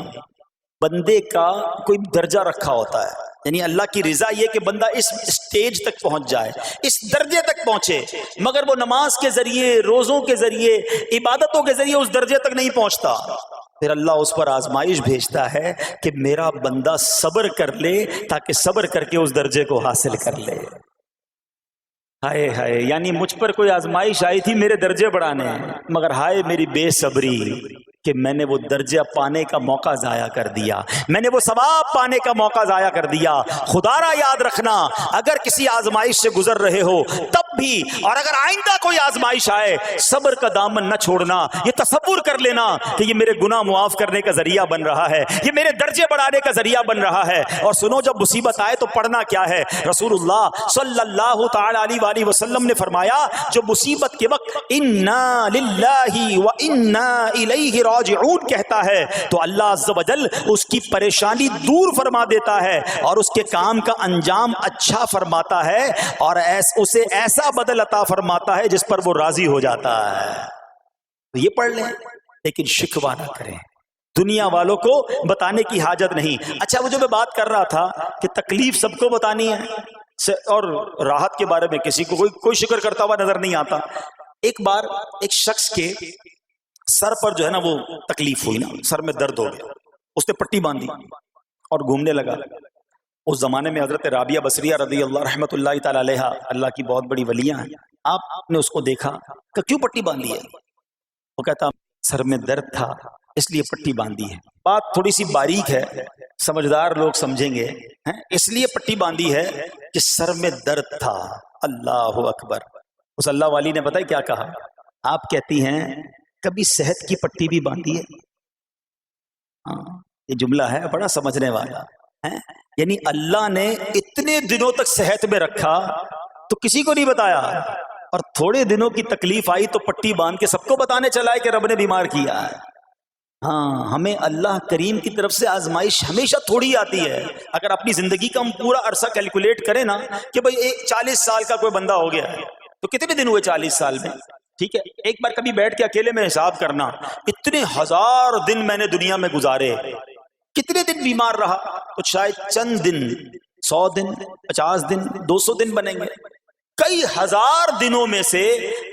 بندے کا کوئی درجہ رکھا ہوتا ہے. یعنی اللہ کی رضا یہ کہ بندہ اس سٹیج تک پہنچ جائے، اس درجے تک پہنچے، مگر وہ نماز کے ذریعے، روزوں کے ذریعے، عبادتوں کے ذریعے اس درجے تک نہیں پہنچتا. پھر اللہ اس پر آزمائش بھیجتا ہے کہ میرا بندہ صبر کر لے تاکہ صبر کر کے اس درجے کو حاصل کر لے. ہائے ہائے، یعنی مجھ پر کوئی آزمائش آئی تھی میرے درجے بڑھانے، مگر ہائے میری بے صبری کہ میں نے وہ درجہ پانے کا موقع ضائع کر دیا، میں نے وہ ثواب پانے کا موقع ضائع کر دیا۔ خدا را یاد رکھنا، اگر کسی آزمائش سے گزر رہے ہو تب بھی، اور اگر آئندہ کوئی آزمائش آئے، صبر کا دامن نہ چھوڑنا، یہ تصور کر لینا کہ یہ میرے گناہ معاف کرنے کا ذریعہ بن رہا ہے، یہ میرے درجے بڑھانے کا ذریعہ بن رہا ہے۔ اور سنو، جب مصیبت آئے تو پڑھنا کیا ہے؟ رسول اللہ صلی اللہ تعالی علیہ وآلہ وسلم نے فرمایا، جو مصیبت کے وقت انا للہ و انا الیہ راجعون کہتا ہے تو اللہ عز و جل اس کی پریشانی دور فرما دیتا ہے اور اس کے کام کا انجام اچھا فرماتا ہے، اور اسے ایسا بدل عطا فرماتا ہے جس پر وہ راضی ہو جاتا ہے۔ تو یہ پڑھ لیں، لیکن شکوہ نہ کریں، دنیا والوں کو بتانے کی حاجت نہیں۔ اچھا، وہ جو میں بات کر رہا تھا کہ تکلیف سب کو بتانی ہے اور راحت کے بارے میں کسی کو کوئی شکر کرتا ہوا نظر نہیں آتا۔ ایک بار ایک شخص کے سر پر جو ہے نا وہ تکلیف ہوئی نا، سر میں درد ہو گیا، اس نے پٹی باندھی اور گھومنے لگا۔ اس زمانے میں حضرت رابعہ بصریہ رضی اللہ رحمۃ اللہ تعالی علیہ، اللہ کی بہت بڑی ولیاں ہیں، آپ نے اس کو دیکھا کہ کیوں پٹی باندھی ہے؟ وہ کہتا سر میں درد تھا اس لیے پٹی باندھی ہے۔ بات تھوڑی سی باریک ہے، سمجھدار لوگ سمجھیں گے، اس لیے پٹی باندھی ہے کہ سر میں درد تھا۔ اللہ اکبر۔ اس اللہ والی نے پتہ ہے کیا کہا؟ آپ کہتی ہیں کبھی صحت کی پٹی بھی باندھی ہے؟ یہ جملہ ہے بڑا سمجھنے والا ہے، یعنی اللہ نے اتنے دنوں تک صحت میں رکھا تو کسی کو نہیں بتایا، اور تھوڑے دنوں کی تکلیف آئی تو پٹی باندھ کے سب کو بتانے چلا ہے کہ رب نے بیمار کیا ہے۔ ہاں، ہمیں اللہ کریم کی طرف سے آزمائش ہمیشہ تھوڑی آتی ہے۔ اگر اپنی زندگی کا ہم پورا عرصہ کیلکولیٹ کریں نا کہ بھئی 40 سال کا کوئی بندہ ہو گیا ہے تو کتنے دن ہوئے 40 سال میں؟ ٹھیک ہے، ایک بار کبھی بیٹھ کے اکیلے میں حساب کرنا، اتنے ہزار دن میں نے دنیا میں گزارے، کتنے دن بیمار رہا؟ تو شاید چند دن، 100 دن، 50 دن، 200 دن بنیں گے۔ کئی ہزار دنوں میں سے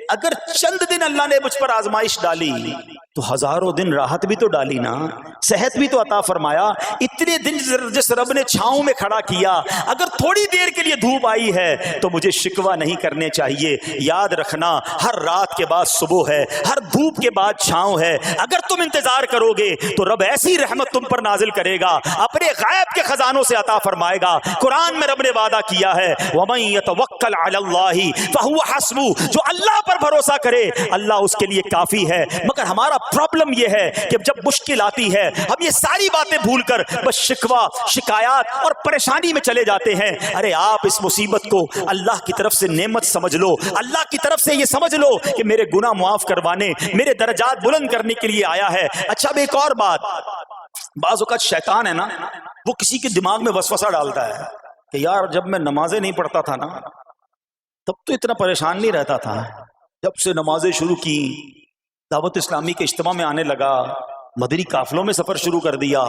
اگر چند دن اللہ نے مجھ پر آزمائش ڈالی تو ہزاروں دن راحت بھی تو ڈالی نا، صحت بھی تو عطا فرمایا۔ اتنے دن جس رب نے چھاؤں میں کھڑا کیا، اگر تھوڑی دیر کے لیے دھوپ آئی ہے تو مجھے شکوہ نہیں کرنے چاہیے۔ یاد رکھنا، ہر رات کے بعد صبح ہے، ہر دھوپ کے بعد چھاؤں ہے۔ اگر تم انتظار کرو گے تو رب ایسی رحمت تم پر نازل کرے گا، اپنے غیب کے خزانوں سے عطا فرمائے گا۔ قرآن میں رب نے وعدہ کیا ہے، وَمَن يَتَوَکَّلْ عَلَى اللَّهِ فَهُوَ حَسْبُهُ، جو اللہ پر بھروسہ کرے اللہ اس کے لیے کافی ہے۔ مگر ہمارا پرابلم یہ ہے کہ جب مشکل آتی ہے ہم یہ ساری باتیں بھول کر بس شکوہ، شکایات اور پریشانی میں چلے جاتے ہیں۔ ارے آپ اس مصیبت کو اللہ کی طرف سے نعمت سمجھ لو، اللہ کی طرف سے یہ سمجھ لو کہ میرے گناہ معاف کروانے، میرے درجات بلند کرنے کے لیے آیا ہے۔ اچھا، اب ایک اور بات، بعض اوقات شیطان ہے نا، وہ کسی کے دماغ میں وسوسہ ڈالتا ہے کہ یار جب میں نمازیں نہیں پڑھتا تھا نا تب تو اتنا پریشان نہیں رہتا تھا، جب سے نمازیں شروع کی، دعوت اسلامی کے اجتماع میں آنے لگا، مدنی قافلوں میں سفر شروع کر دیا،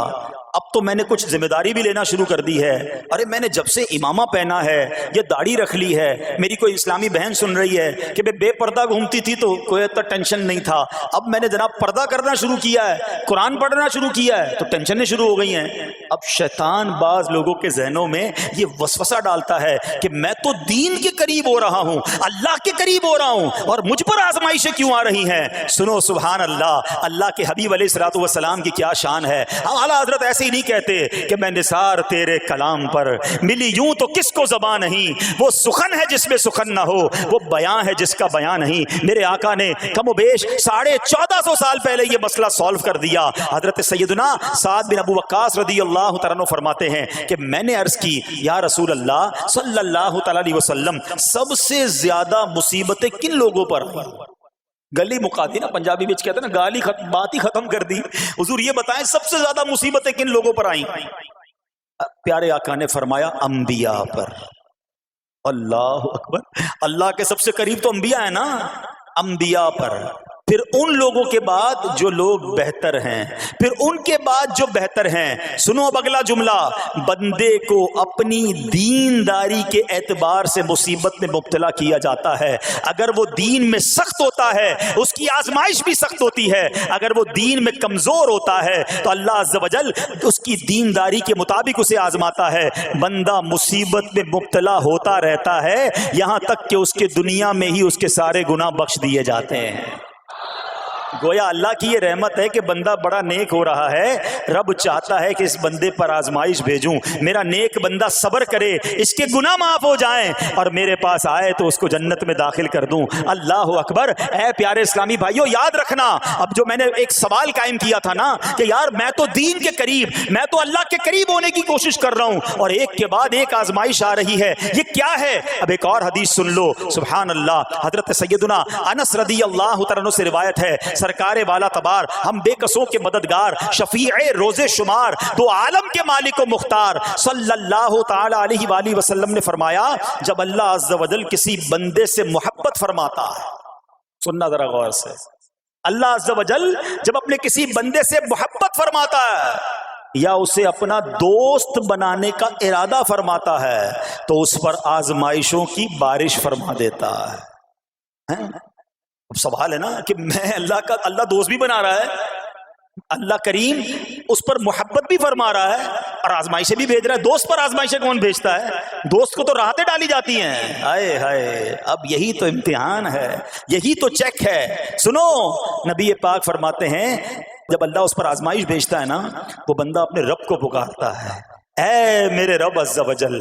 اب تو میں نے کچھ ذمہ داری بھی لینا شروع کر دی ہے۔ ارے میں نے جب سے امامہ پہنا ہے، یہ داڑھی رکھ لی ہے، میری کوئی اسلامی بہن سن رہی ہے کہ بے پردہ گھومتی تھی تو کوئی اتنا ٹینشن نہیں تھا، اب میں نے جناب پردہ کرنا شروع کیا ہے، قرآن پڑھنا شروع کیا ہے تو ٹینشنیں شروع ہو گئی ہیں۔ اب شیطان بعض لوگوں کے ذہنوں میں یہ وسوسہ ڈالتا ہے کہ میں تو دین کے قریب ہو رہا ہوں، اللہ کے قریب ہو رہا ہوں، اور مجھ پر آزمائشیں کیوں آ رہی ہیں؟ سنو سبحان اللہ، اللہ کے حبیب علیہ الصلوۃ والسلام کی کیا شان ہے۔ ہم اعلیٰ حضرت ایسے ہی نہیں کہتے کہ میں نثار تیرے کلام پر، ملی یوں تو کس کو زبان نہیں، وہ سخن ہے جس میں سخن نہ ہو، وہ بیان ہے جس کا بیان نہیں۔ میرے آقا نے کم و بیش 1450 سال پہلے یہ مسئلہ سالو کر دیا۔ حضرت سیدنا سعد بن ابو وقاص رضی اللہ تعالیٰ عنہ فرماتے ہیں کہ میں نے عرض کی یا رسول اللہ صلی اللہ تعالیٰ علیہ وسلم، سب سے زیادہ مصیبتیں کن لوگوں پر آئیں؟ گلی مکا دی نا، پنجابی میں کہتے ہیں نا، گالی بات ہی ختم کر دی۔ حضور یہ بتائیں سب سے زیادہ مصیبتیں کن لوگوں پر آئیں؟ پیارے آقا نے فرمایا انبیاء پر۔ اللہ اکبر، اللہ کے سب سے قریب تو انبیاء ہیں نا، انبیاء پر۔ پھر ان لوگوں کے بعد جو لوگ بہتر ہیں، پھر ان کے بعد جو بہتر ہیں۔ سنو اب اگلا جملہ، بندے کو اپنی دینداری کے اعتبار سے مصیبت میں مبتلا کیا جاتا ہے۔ اگر وہ دین میں سخت ہوتا ہے اس کی آزمائش بھی سخت ہوتی ہے، اگر وہ دین میں کمزور ہوتا ہے تو اللہ عز و جل اس کی دینداری کے مطابق اسے آزماتا ہے۔ بندہ مصیبت میں مبتلا ہوتا رہتا ہے یہاں تک کہ اس کے دنیا میں ہی اس کے سارے گناہ بخش دیے جاتے ہیں۔ گویا اللہ کی یہ رحمت ہے کہ بندہ بڑا نیک ہو رہا ہے، رب چاہتا ہے کہ اس بندے پر آزمائش بھیجوں، میرا نیک بندہ صبر کرے، اس کے گناہ معاف ہو جائیں اور میرے پاس آئے تو اس کو جنت میں داخل کر دوں۔ اللہ اکبر۔ اے پیارے اسلامی بھائیوں، یاد رکھنا، اب جو میں نے ایک سوال قائم کیا تھا نا کہ یار میں تو دین کے قریب، میں تو اللہ کے قریب ہونے کی کوشش کر رہا ہوں اور ایک کے بعد ایک آزمائش آ رہی ہے، یہ کیا ہے؟ اب ایک اور حدیث سن لو، سبحان اللہ۔ حضرت سیدنا انس رضی اللہ تعالیٰ عنہ سے روایت ہے، سرکار والا تبار، ہم بے قصوں کے مددگار، شفیع روز شمار، دو عالم کے مالک و مختار صلی اللہ تعالی علیہ وآلہ وسلم نے فرمایا، جب اللہ عز و جل کسی بندے سے محبت فرماتا ہے، سننا ذرا غور سے، اللہ عز و جل جب اپنے کسی بندے سے محبت فرماتا ہے یا اسے اپنا دوست بنانے کا ارادہ فرماتا ہے تو اس پر آزمائشوں کی بارش فرما دیتا ہے۔ اب سوال ہے نا کہ میں اللہ دوست بھی بنا رہا ہے، اللہ کریم اس پر محبت بھی فرما رہا ہے اور آزمائشیں بھی بھیج رہا ہے۔ دوست پر آزمائشیں کون بھیجتا ہے؟ دوست کو تو راحتیں ڈالی جاتی ہیں۔ ہائے ہائے، اب یہی تو امتحان ہے، یہی تو چیک ہے۔ سنو، نبی پاک فرماتے ہیں جب اللہ اس پر آزمائش بھیجتا ہے نا، وہ بندہ اپنے رب کو پکارتا ہے، اے میرے رب عز و جل،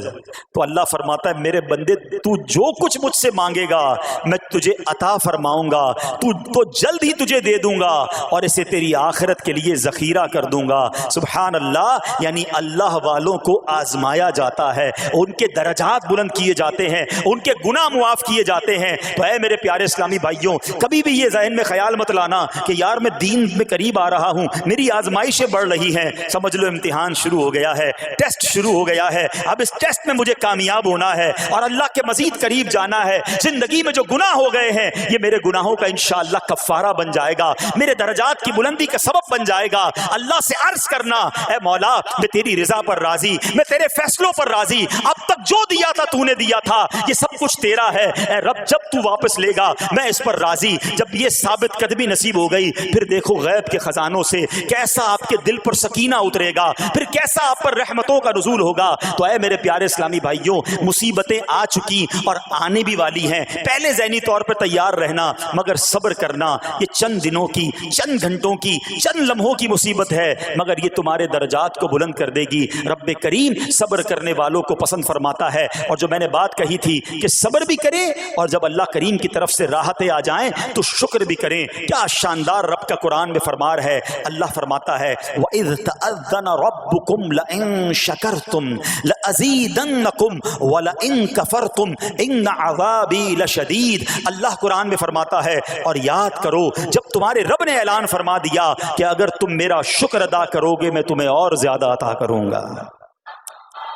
تو اللہ فرماتا ہے میرے بندے تو جو کچھ مجھ سے مانگے گا میں تجھے عطا فرماؤں گا، تو جلد ہی تجھے دے دوں گا اور اسے تیری آخرت کے لیے ذخیرہ کر دوں گا۔ سبحان اللہ، یعنی اللہ والوں کو آزمایا جاتا ہے، ان کے درجات بلند کیے جاتے ہیں، ان کے گناہ معاف کیے جاتے ہیں۔ تو اے میرے پیارے اسلامی بھائیوں، کبھی بھی یہ ذہن میں خیال مت لانا کہ یار میں دین میں قریب آ رہا ہوں، میری آزمائشیں بڑھ رہی ہیں، سمجھ لو امتحان شروع ہو گیا ہے، ٹیسٹ شروع ہو گیا ہے، اب اس ٹیسٹ میں مجھے کامیاب ہونا ہے اور اللہ کے مزید قریب جانا ہے۔ زندگی میں جو گناہ ہو گئے ہیں یہ میرے گناہوں کا انشاءاللہ کفارہ بن جائے گا، میرے درجات کی بلندی کا سبب بن جائے گا۔ اللہ سے عرض کرنا، اے مولا میں تیری رضا پر راضی، میں تیرے فیصلوں پر راضی، اب تک جو دیا تھا تو نے دیا تھا، یہ سب کچھ تیرا ہے، اے رب جب تو واپس لے گا میں اس پر راضی۔ جب یہ ثابت قدمی نصیب ہو گئی پھر دیکھو غیب کے خزانوں سے کیسا آپ کے دل پر سکینہ اترے گا، پھر کیسا آپ پر رحمتوں کا نزول ہوگا۔ تو اے میرے پیارے اسلامی بھائیوں، مصیبتیں آ چکی اور آنے بھی والی ہیں، پہلے ذہنی طور پر تیار رہنا، مگر صبر کرنا۔ یہ چند دنوں کی، چند گھنٹوں کی، چند لمحوں کی مصیبت ہے مگر یہ تمہارے درجات کو بلند کر دے گی۔ رب کریم صبر کرنے والوں کو پسند فرماتا ہے، اور جو میں نے بات کہی تھی کہ صبر بھی کریں اور جب اللہ کریم کی طرف سے راحتیں آ جائیں تو شکر بھی کریں۔ کیا شاندار رب کا قرآن میں فرمان ہے، اللہ فرماتا ہے وَإِذْ تَأَذَّنَ رَبُّكُمْ لَئِن شَكَرْتُمْ لَأَزِيدَنَّكُمْ وَلَئِن كَفَرْتُمْ إِنَّ عَذَابِي لَشَدِيدٌ۔ اللہ قرآن میں فرماتا ہے اور یاد کرو جب تمہارے رب نے اعلان فرما دیا کہ اگر تم میرا شکر ادا کرو گے میں تمہیں اور زیادہ عطا کروں گا۔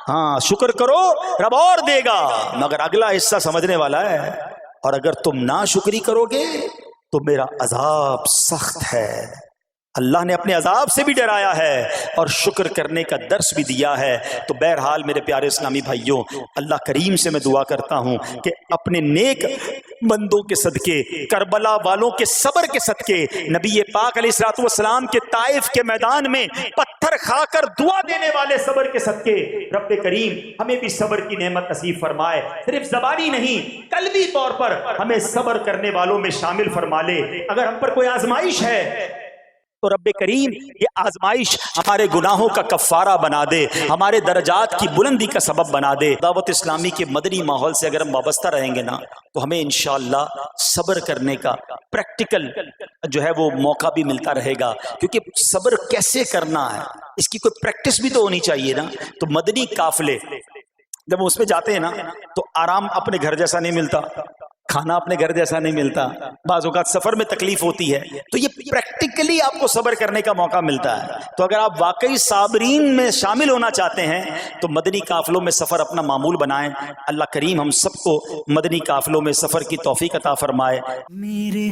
ہاں شکر کرو رب اور دے گا، مگر اگلا حصہ سمجھنے والا ہے، اور اگر تم ناشکری کرو گے تو میرا عذاب سخت ہے۔ اللہ نے اپنے عذاب سے بھی ڈرایا ہے اور شکر کرنے کا درس بھی دیا ہے۔ تو بہرحال میرے پیارے اسلامی بھائیوں، اللہ کریم سے میں دعا کرتا ہوں کہ اپنے نیک بندوں کے صدقے، کربلا والوں کے صبر کے صدقے، نبی پاک علیہ الصلوۃ والسلام کے طائف کے میدان میں پتھر کھا کر دعا دینے والے صبر کے صدقے، رب کریم ہمیں بھی صبر کی نعمت نصیب فرمائے، صرف زبانی نہیں قلبی طور پر ہمیں صبر کرنے والوں میں شامل فرما لے۔ اگر ہم پر کوئی آزمائش ہے تو رب کریم یہ آزمائش ہمارے گناہوں کا کفارہ بنا دے، ہمارے درجات کی بلندی کا سبب بنا دے۔ دعوت اسلامی کے مدنی ماحول سے اگر ہم وابستہ رہیں گے نا تو ہمیں انشاءاللہ صبر کرنے کا پریکٹیکل جو ہے وہ موقع بھی ملتا رہے گا، کیونکہ صبر کیسے کرنا ہے اس کی کوئی پریکٹس بھی تو ہونی چاہیے نا۔ تو مدنی قافلے جب اس میں جاتے ہیں نا تو آرام اپنے گھر جیسا نہیں ملتا، کھانا اپنے گھر جیسا نہیں ملتا، بعض اوقات سفر میں تکلیف ہوتی ہے، تو یہ پریکٹیکلی آپ کو صبر کرنے کا موقع ملتا ہے۔ تو اگر آپ واقعی صابرین میں شامل ہونا چاہتے ہیں تو مدنی قافلوں میں سفر اپنا معمول بنائیں۔ اللہ کریم ہم سب کو مدنی قافلوں میں سفر کی توفیق عطا فرمائے۔ میرے